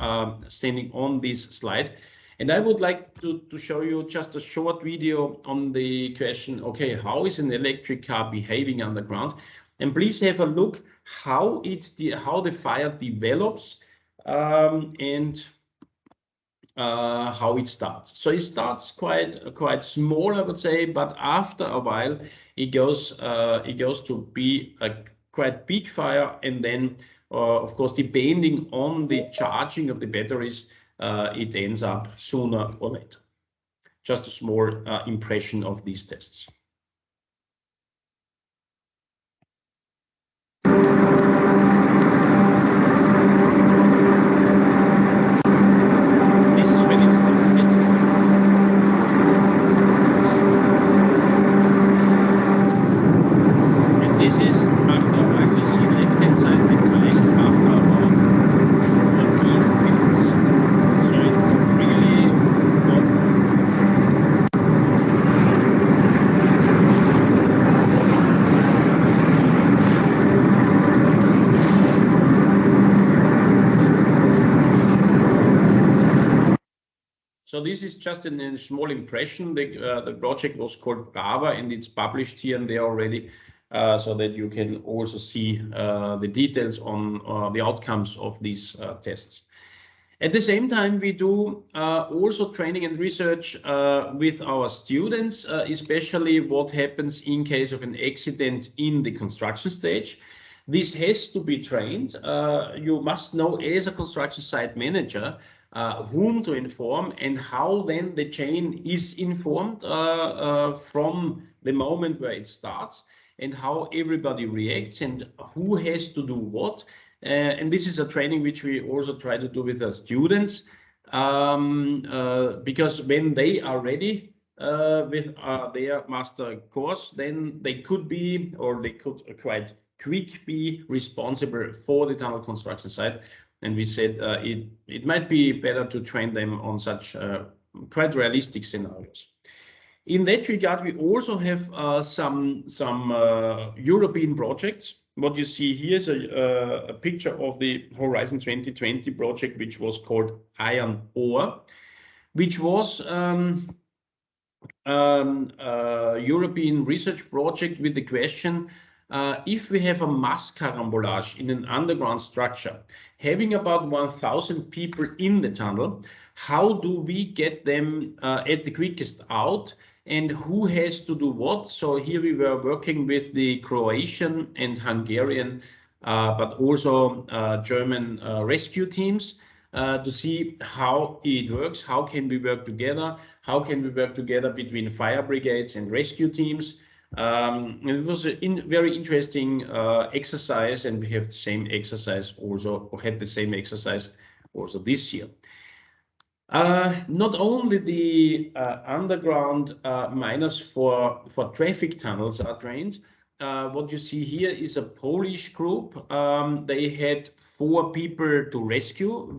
standing on this slide. And I would like to show you just a short video on the question, okay, how is an electric car behaving underground? And please have a look how the fire develops and how it starts. So it starts quite small, I would say, but after a while it goes to be a quite big fire, and then of course, depending on the charging of the batteries, it ends up sooner or later. Just a small impression of these tests. This is when it started. And this is after a while, you see left-hand side the time after about 14 minutes. So it really got. So this is just a small impression. The project was called Brava, and it's published here and there already, so that you can also see the details on the outcomes of these tests. At the same time, we do also training and research with our students, especially what happens in case of an accident in the construction stage. This has to be trained. You must know as a construction site manager whom to inform and how then the chain is informed from the moment where it starts, and how everybody reacts and who has to do what. And this is a training which we also try to do with the students, because when they are ready with their master course, then they could be, or they could quite quick be responsible for the tunnel construction site. And we said it might be better to train them on such quite realistic scenarios. In that regard, we also have some European projects. What you see here is a picture of the Horizon 2020 project, which was called Iron Ore, which was European research project with the question, if we have a mass carambolage in an underground structure, having about 1,000 people in the tunnel, how do we get them at the quickest out, and who has to do what? So here we were working with the Croatian and Hungarian, but also German rescue teams to see how it works, how can we work together, how can we work together between fire brigades and rescue teams. It was a very interesting exercise, and we have the same exercise also, or had the same exercise also this year. Not only the underground miners for traffic tunnels are trained. What you see here is a Polish group. They had 4 people to rescue.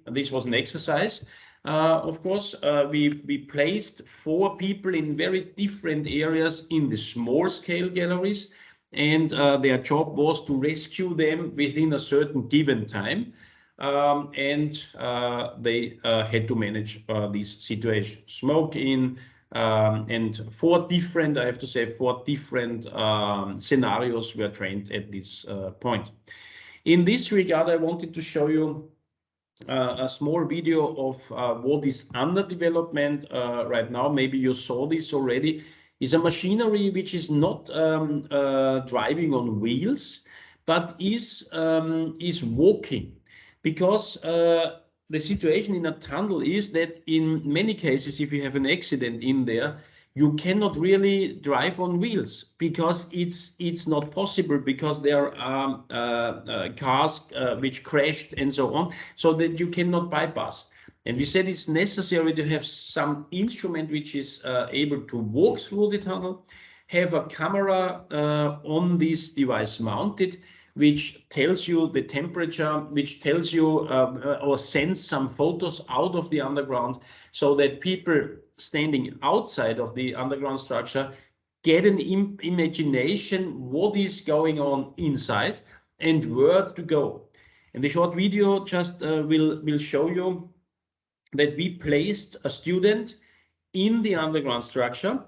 This was an exercise. Of course, we placed 4 people in very different areas in the small scale galleries, and their job was to rescue them within a certain given time. and they had to manage this situation. Smoke in, and four different scenarios were trained at this point. In this regard, I wanted to show you a small video of what is under development right now. Maybe you saw this already. Is a machinery which is not driving on wheels, but is walking, because the situation in a tunnel is that in many cases, if you have an accident in there, you cannot really drive on wheels, because it's not possible, because there are cars which crashed and so on, so that you cannot bypass. And we said it's necessary to have some instrument which is able to walk through the tunnel, have a camera on this device mounted, which tells you the temperature, which tells you or sends some photos out of the underground, so that people standing outside of the underground structure get an imagination what is going on inside and where to go. And the short video just will show you that we placed a student in the underground structure,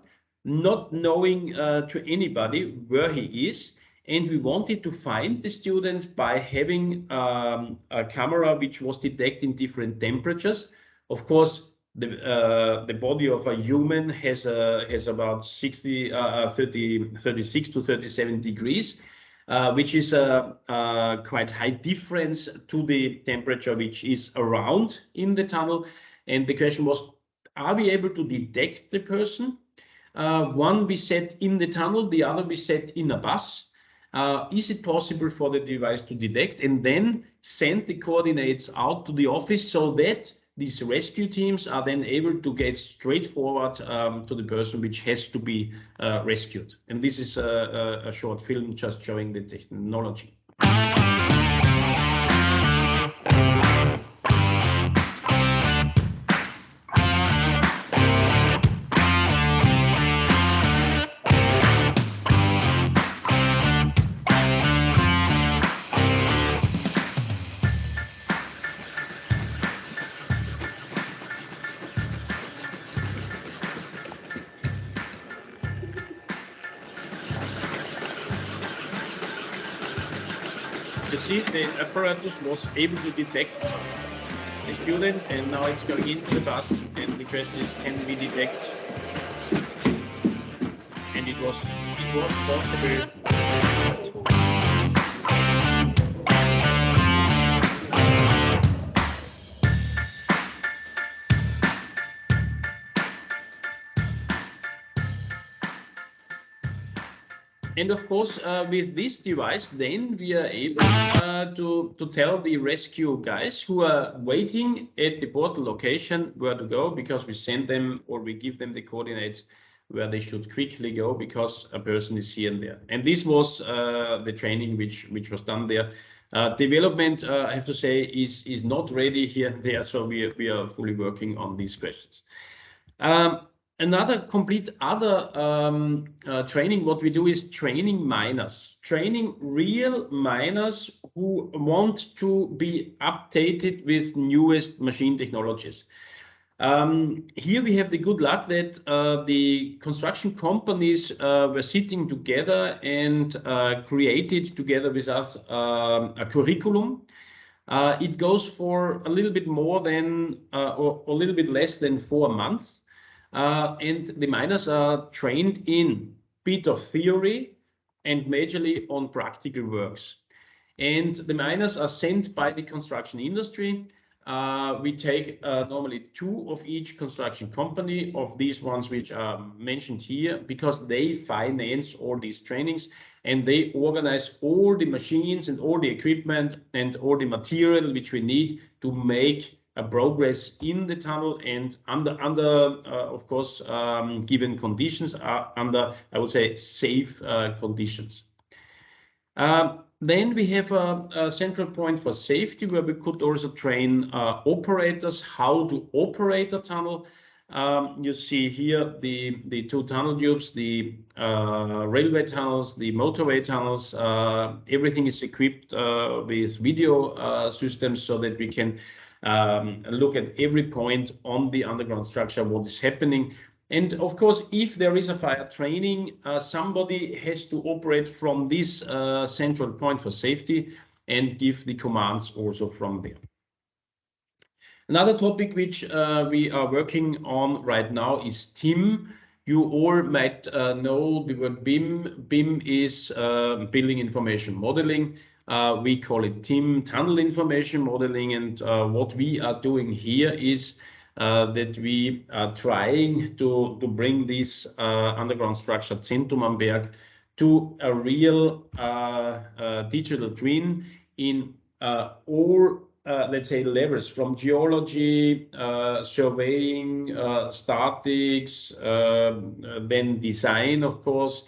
not knowing to anybody where he is. And we wanted to find the student by having a camera which was detecting different temperatures. Of course, the body of a human has about 36 to 37 degrees, which is a quite high difference to the temperature which is around in the tunnel. And the question was, are we able to detect the person? One we set in the tunnel, the other we set in a bus. Is it possible for the device to detect and then send the coordinates out to the office, so that these rescue teams are then able to get straight forward to the person which has to be rescued? And this is a short film just showing the technology. You see, the apparatus was able to detect the student, and now it's going into the bus, and the question is, can we detect? And it was possible. And of course, with this device, then we are able to tell the rescue guys who are waiting at the portal location where to go, because we send them, or we give them the coordinates where they should quickly go, because a person is here and there. And this was the training which was done there. Development, I have to say, is not ready here and there, so we are fully working on these questions. Another complete other training, what we do is training miners, training real miners who want to be updated with newest machine technologies. Here we have the good luck that the construction companies were sitting together and created together with us a curriculum. It goes for a little bit more than or a little bit less than 4 months. And the miners are trained in bit of theory and majorly on practical works. And the miners are sent by the construction industry. We take normally 2 of each construction company, of these ones which are mentioned here, because they finance all these trainings and they organize all the machines and all the equipment and all the material which we need to make a progress in the tunnel, and under of course, given conditions, under, I would say, safe conditions. Then we have a central point for safety, where we could also train operators how to operate a tunnel. You see here the two tunnel tubes, the railway tunnels, the motorway tunnels. Everything is equipped with video systems so that we can look at every point on the underground structure, what is happening. And of course, if there is a fire training, somebody has to operate from this central point for safety and give the commands also from there. Another topic which we are working on right now is TIM. You all might know the word BIM. BIM is Building Information Modeling. We call it TIM, Tunnel Information Modeling. And what we are doing here is that we are trying to bring this underground structure Zentrum am Berg to a real digital twin in all let's say levels, from geology, surveying, statics, then design, of course,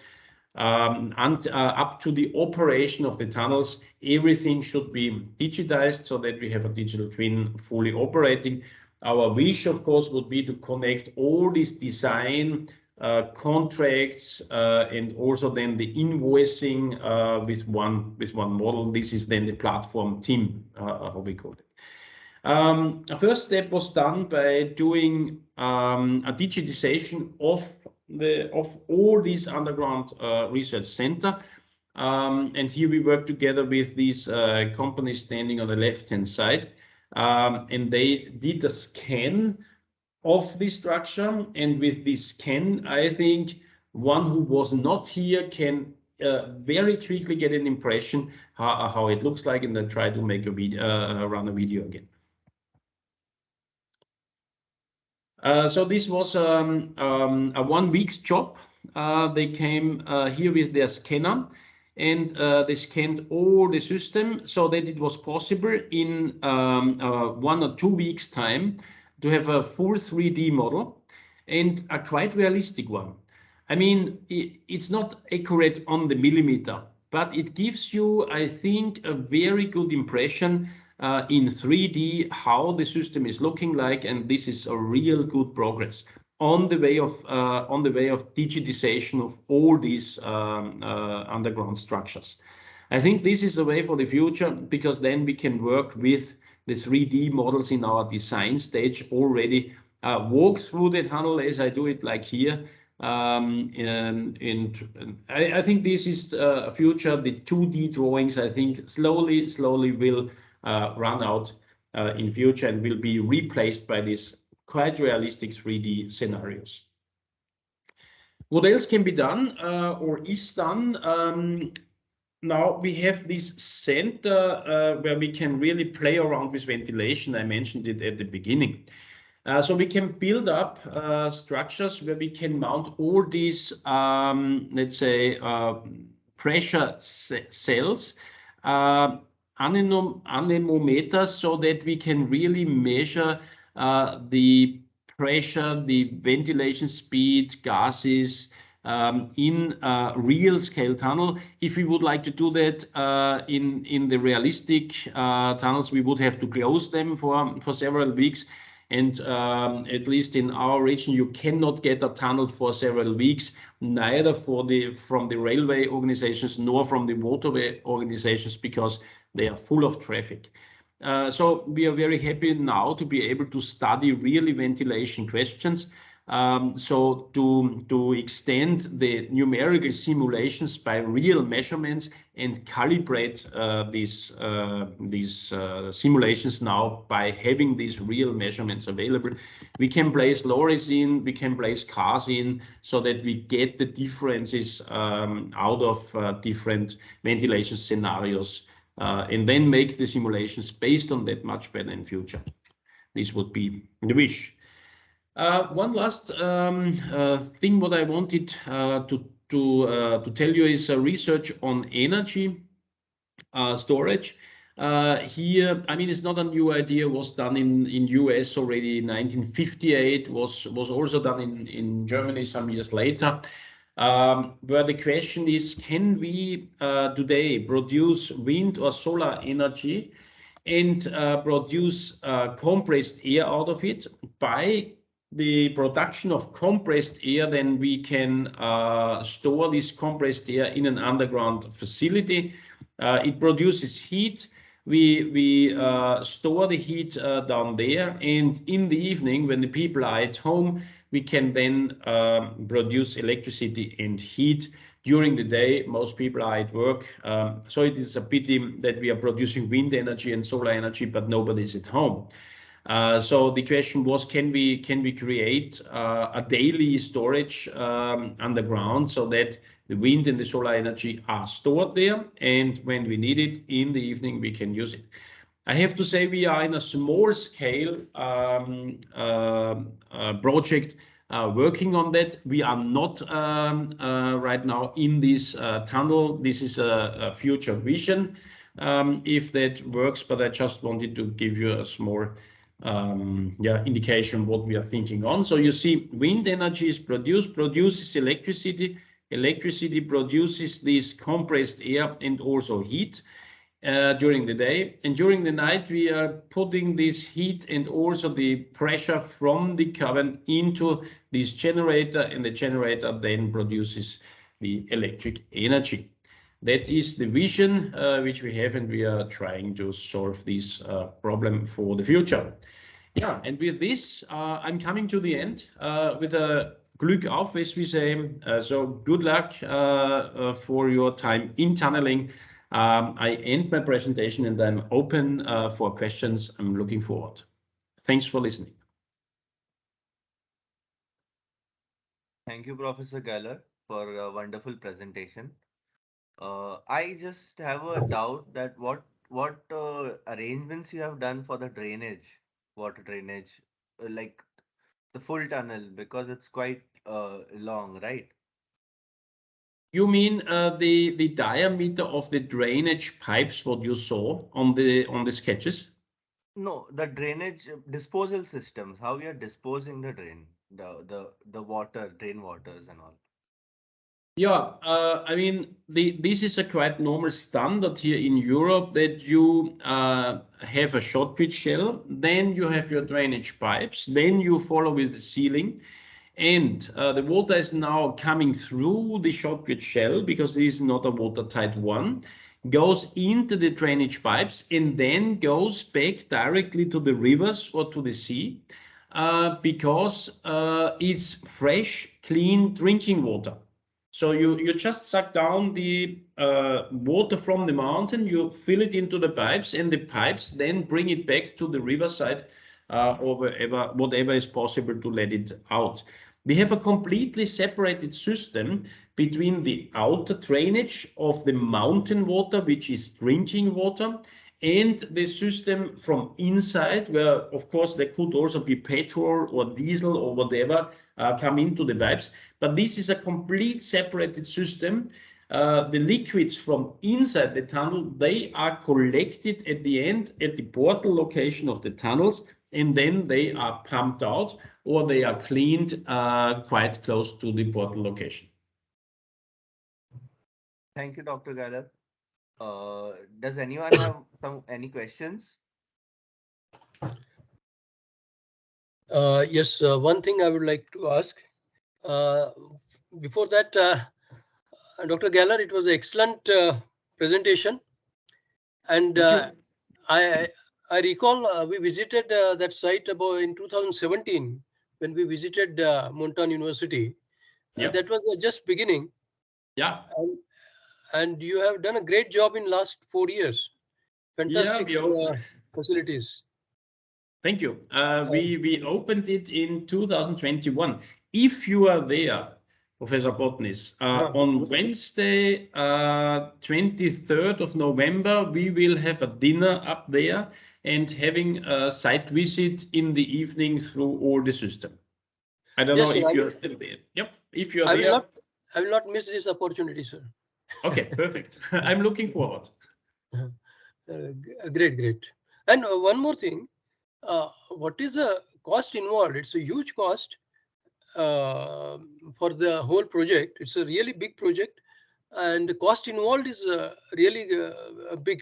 and up to the operation of the tunnels. Everything should be digitized so that we have a digital twin fully operating. Our wish, of course, would be to connect all this design, contracts, and also then the invoicing with one model. This is then the platform TIM, how we call it. A first step was done by doing a digitization of all these underground research center. And here we work together with these companies standing on the left-hand side. And they did a scan of the structure, and with this scan, I think one who was not here can very quickly get an impression how it looks like, and then try to make a video, run a video again. So this was a 1 week's job. They came here with their scanner, and they scanned all the system so that it was possible in 1 or 2 weeks' time to have a full 3D model, and a quite realistic one. I mean, it's not accurate on the millimeter, but it gives you, I think, a very good impression in 3D how the system is looking like, and this is a real good progress on the way of digitization of all these underground structures. I think this is a way for the future, because then we can work with the 3D models in our design stage already, walk through the tunnel as I do it like here. And I think this is a future. The 2D drawings, I think, slowly will run out in future and will be replaced by these quite realistic 3D scenarios. What else can be done or is done? Now we have this center where we can really play around with ventilation. I mentioned it at the beginning. So we can build up structures where we can mount all these, let's say, pressure cells, anemometers, so that we can really measure the pressure, the ventilation speed, gases, in a real scale tunnel. If we would like to do that in the realistic tunnels, we would have to close them for several weeks. And at least in our region, you cannot get a tunnel for several weeks, neither from the railway organizations nor from the motorway organizations, because they are full of traffic. So we are very happy now to be able to study really ventilation questions. So to extend the numerical simulations by real measurements and calibrate these simulations now by having these real measurements available, we can place lorries in, we can place cars in, so that we get the differences out of different ventilation scenarios, and then make the simulations based on that much better in future. This would be the wish. One last thing what I wanted to tell you is research on energy storage. Here, I mean, it's not a new idea. Was done in US already in 1958. Was also done in Germany some years later. Where the question is, can we today produce wind or solar energy and produce compressed air out of it by the production of compressed air, then we can store this compressed air in an underground facility. It produces heat. We store the heat down there, and in the evening, when the people are at home, we can then produce electricity and heat. During the day, most people are at work, so it is a pity that we are producing wind energy and solar energy, but nobody is at home. So the question was, can we create a daily storage underground so that the wind and the solar energy are stored there, and when we need it in the evening, we can use it. I have to say we are in a small scale project working on that. We are not right now in this tunnel. This is a future vision if that works, but I just wanted to give you a small indication what we are thinking on. So you see, wind energy is produces electricity. Electricity produces this compressed air and also heat during the day, and during the night we are putting this heat and also the pressure from the cavern into this generator, and the generator then produces the electric energy. That is the vision which we have, and we are trying to solve this problem for the future. Yeah, and with this, I'm coming to the end with a Glück auf, as we say. So good luck for your time in tunneling. I end my presentation and I'm open for questions. I'm looking forward. Thanks for listening. Thank you, Professor Geller, for a wonderful presentation. I just have a doubt that what arrangements you have done for the drainage, water drainage, like the full tunnel, because it's quite long, right? You mean the diameter of the drainage pipes, what you saw on the sketches? No, the drainage disposal systems, how you are disposing the the water, drain waters and all. Yeah, I mean, this is a quite normal standard here in Europe, that you have a shotcrete shell, then you have your drainage pipes, then you follow with the sealing, and the water is now coming through the shotcrete shell, because it is not a watertight one, goes into the drainage pipes, and then goes back directly to the rivers or to the sea, because it's fresh, clean drinking water. So you just suck down the water from the mountain, you fill it into the pipes, and the pipes then bring it back to the riverside or wherever, whatever is possible to let it out. We have a completely separated system between the outer drainage of the mountain water, which is drinking water, and the system from inside, where of course there could also be petrol or diesel or whatever come into the pipes. But this is a complete separated system. The liquids from inside the tunnel, they are collected at the end at the portal location of the tunnels, and then they are pumped out or they are cleaned quite close to the portal location. Thank you, Dr. Geller. Does anyone have any questions? Yes, one thing I would like to ask. Before that, Dr. Geller, it was an excellent presentation, and I recall we visited that site about in 2017 when we visited Montan University. Yeah. That was just beginning. Yeah. And you have done a great job in last 4 years. Fantastic facilities. Thank you. We opened it in 2021. If you are there, Professor Botnis, on Wednesday, 23rd of November, we will have a dinner up there and having a site visit in the evening through all the system. I don't know if you're still there. Yep. If you're there. I will not miss this opportunity, sir. Okay, perfect. I'm looking forward. Great. And one more thing. What is the cost involved? It's a huge cost for the whole project. It's a really big project, and the cost involved is really big.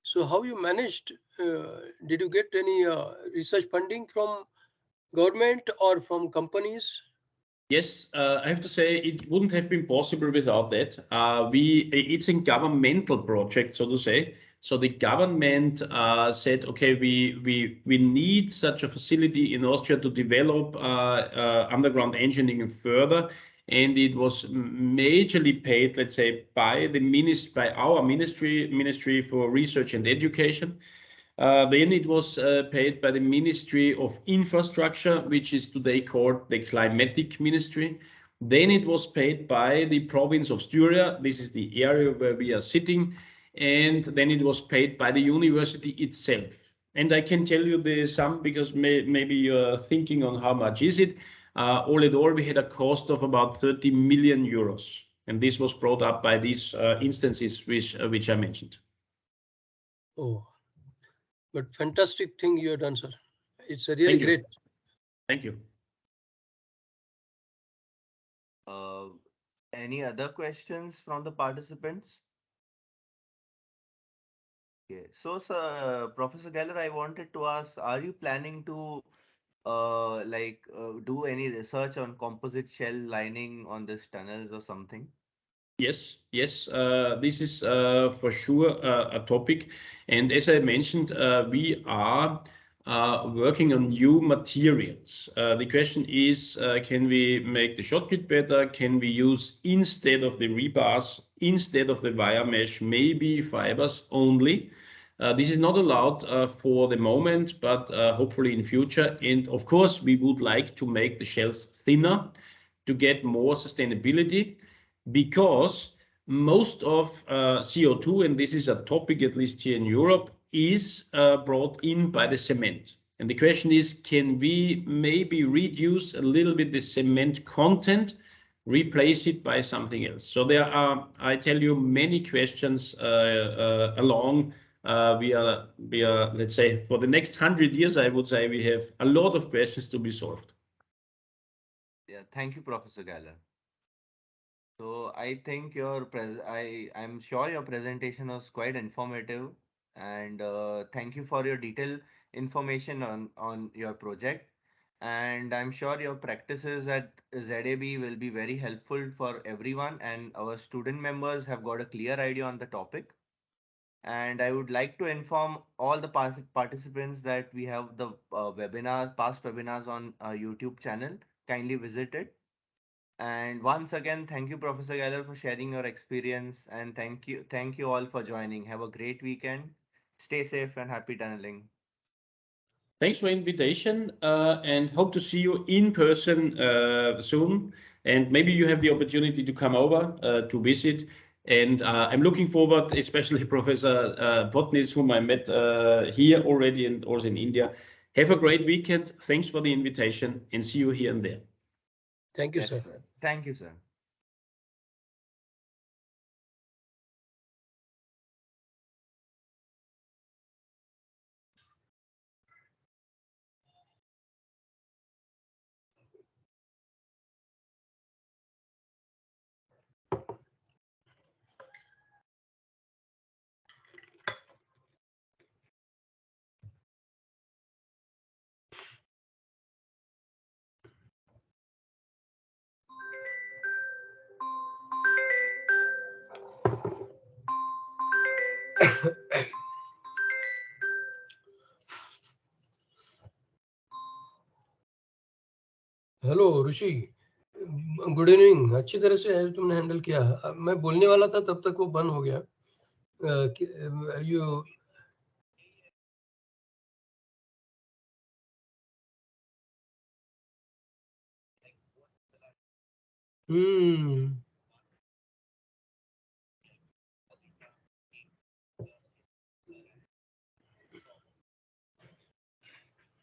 So how you managed? Did you get any research funding from government or from companies? Yes, I have to say it wouldn't have been possible without that. It's a governmental project, so to say. So the government said, okay, we need such a facility in Austria to develop underground engineering further, and it was majorly paid, let's say, by our Ministry for Research and Education. Then it was paid by the Ministry of Infrastructure, which is today called the Climatic Ministry. Then it was paid by the province of Styria. This is the area where we are sitting. And then it was paid by the university itself. And I can tell you the sum because maybe you're thinking on how much is it. All in all, we had a cost of about 30 million euros. And this was brought up by these instances which I mentioned. Oh, but fantastic thing you have done, sir. It's a really Thank you. great. Thank you. Uh, any other questions from the participants? Okay, so sir, Professor Geller, I wanted to ask, are you planning to do any research on composite shell lining on these tunnels or something? Yes, yes, this is for sure a topic. And as I mentioned, we are working on new materials. The question is, can we make the shotcrete better? Can we use, instead of the rebars, instead of the wire mesh, maybe fibers only? This is not allowed for the moment, but hopefully in future. And of course, we would like to make the shells thinner to get more sustainability, because most of CO2, and this is a topic at least here in Europe, is brought in by the cement. And the question is, can we maybe reduce a little bit the cement content, replace it by something else? So there are, I tell you, many questions along. We are, let's say, for the next 100 years, I would say we have a lot of questions to be solved. Yeah, thank you, Professor Geller. So I think I'm sure your presentation was quite informative, and thank you for your detailed information on your project. And I'm sure your practices at ZaB will be very helpful for everyone, and our student members have got a clear idea on the topic. And I would like to inform all the participants that we have the past webinars on our YouTube channel. Kindly visit it. And once again, thank you, Professor Geller, for sharing your experience. And thank you all for joining. Have a great weekend. Stay safe and happy tunneling. Thanks for invitation, and hope to see you in person soon. And maybe you have the opportunity to come over to visit. And I'm looking forward, especially Professor Botnis, whom I met here already and also in India. Have a great weekend. Thanks for the invitation, and see you here and there. Thank you, Yes, sir. sir. Thank you, sir. Hello Rishi, good evening. अच्छी तरह से तुमने handle किया। मैं बोलने वाला था तब तक वो बंद हो गया। यू हम्म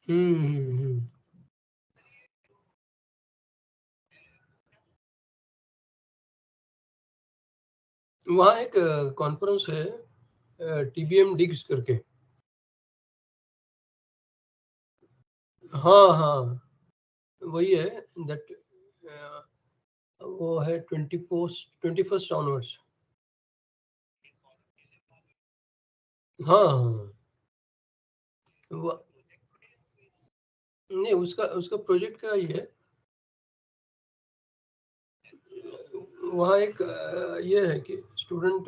हम्म वहाँ एक कॉन्फ्रेंस है टीबीएम डिग्स करके। हाँ हाँ, वही है दैट। वो है 21st ऑनवर्ड्स। हाँ हाँ, नहीं, उसका प्रोजेक्ट का ये है, वहाँ एक ये है कि स्टूडेंट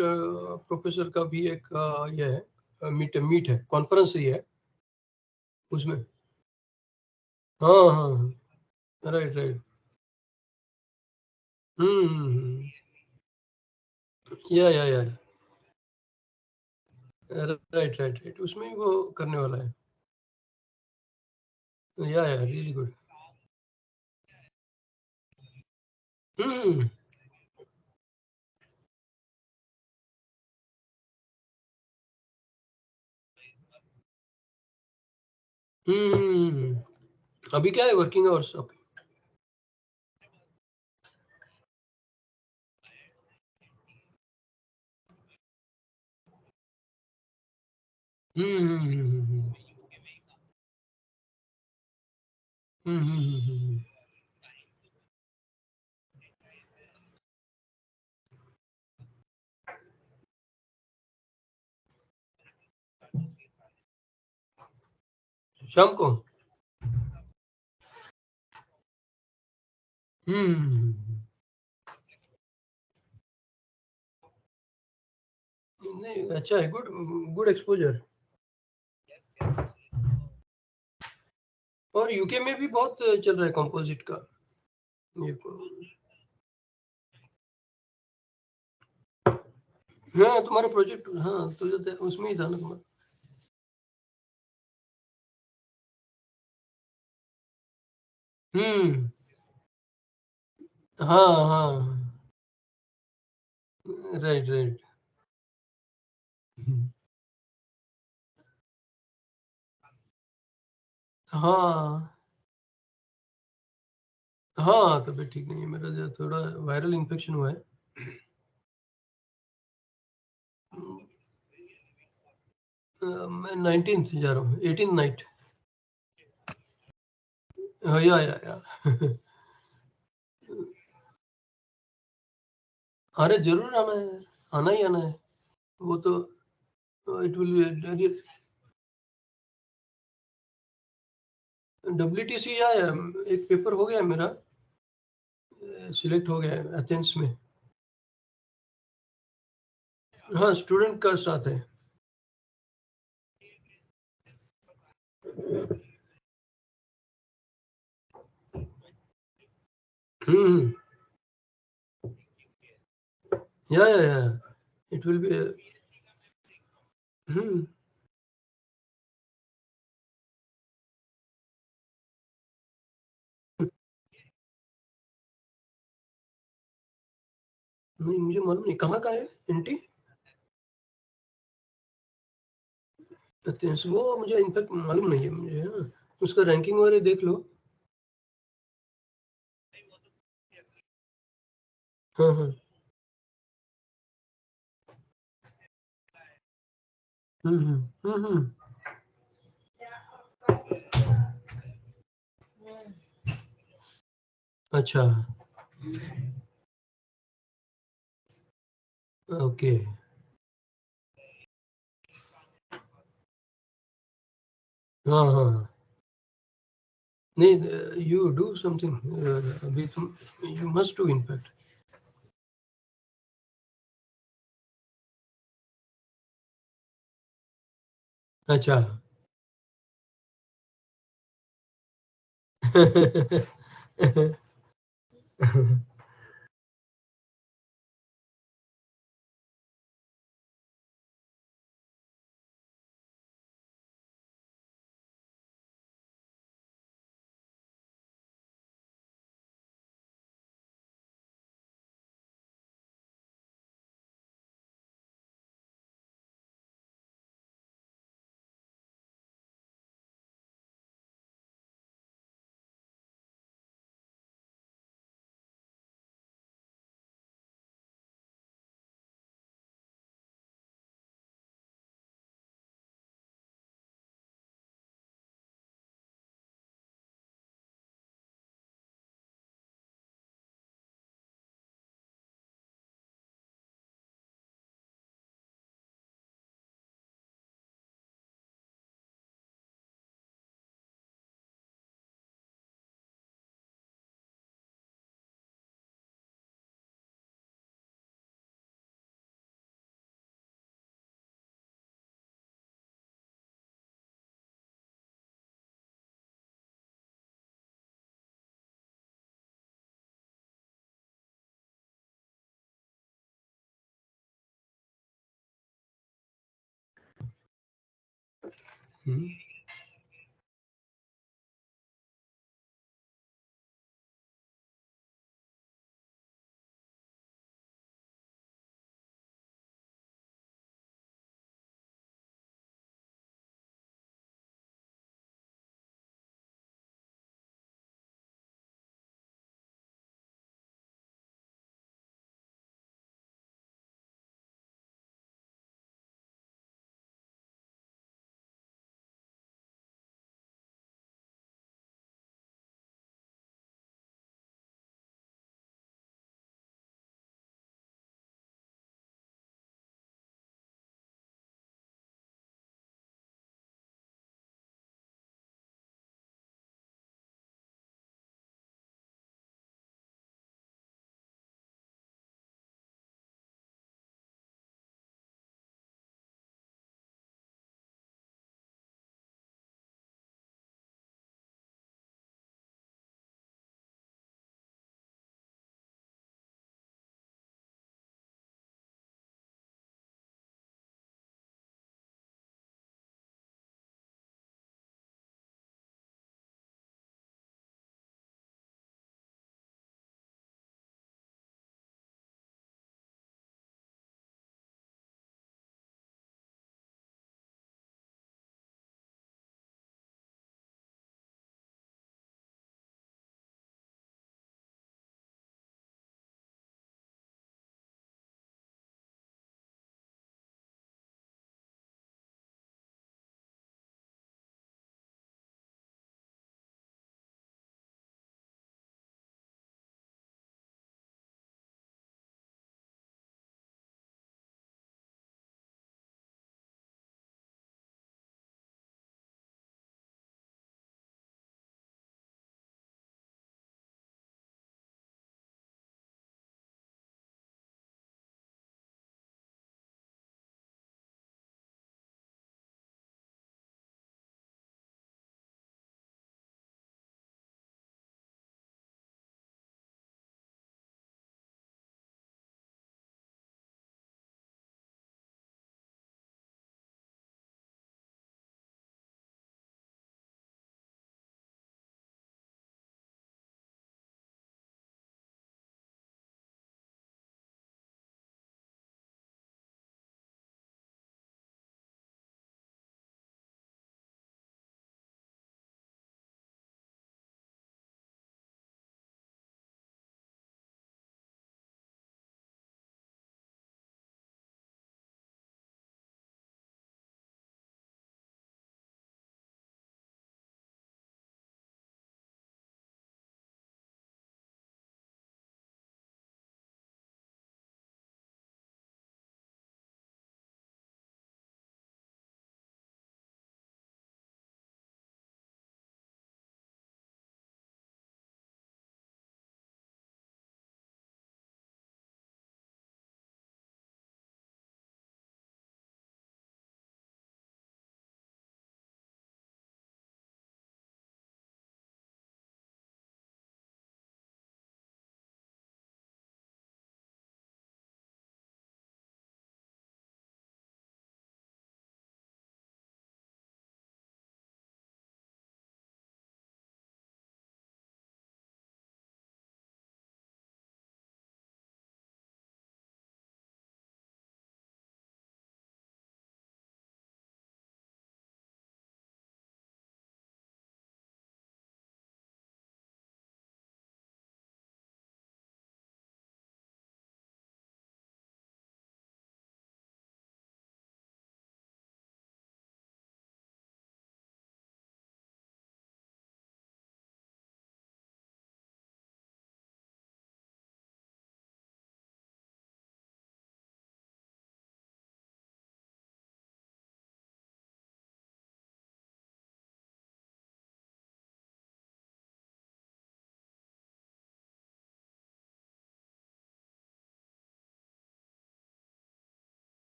प्रोफेसर का भी एक ये है, मीट है, कॉन्फ्रेंस ही है उसमें। हाँ हाँ, राइट राइट। हम्म, या राइट राइट राइट, उसमें ही वो करने वाला है। या रियली गुड। हम्म हम्म। अभी क्या है वर्किंग आवर्स आपके? हम्म। हम्म। शाम को? हम्म। नहीं, अच्छा है, गुड गुड एक्सपोजर। और यूके में भी बहुत चल रहा है कंपोजिट का ये। हाँ, तुम्हारा प्रोजेक्ट, हाँ तो उसमें ही था ना तुम्हारा। हम्म। हाँ हाँ, राइट राइट। हाँ हाँ, तबीयत ठीक नहीं है मेरा, थोड़ा वायरल इन्फेक्शन हुआ है। मैं 19th जा रहा हूँ, 18th नाइट। या अरे जरूर आना है, आना ही आना है। वो तो इट विल WTC आया, एक पेपर हो गया मेरा, सिलेक्ट हो गया है एथेंस में। हाँ, स्टूडेंट का साथ है। हम्म। या इट विल बी। हम्म। नहीं, मुझे मालूम नहीं कहाँ का है एंटी एथेंस, वो मुझे इनफैक्ट मालूम नहीं है मुझे। हाँ, उसका रैंकिंग वगैरह देख लो। हाँ हाँ। हम्म। अच्छा, ओके। हाँ हाँ, नहीं, यू डू समथिंग, अभी तुम, यू मस्ट डू इनफैक्ट। अच्छा। Hmm.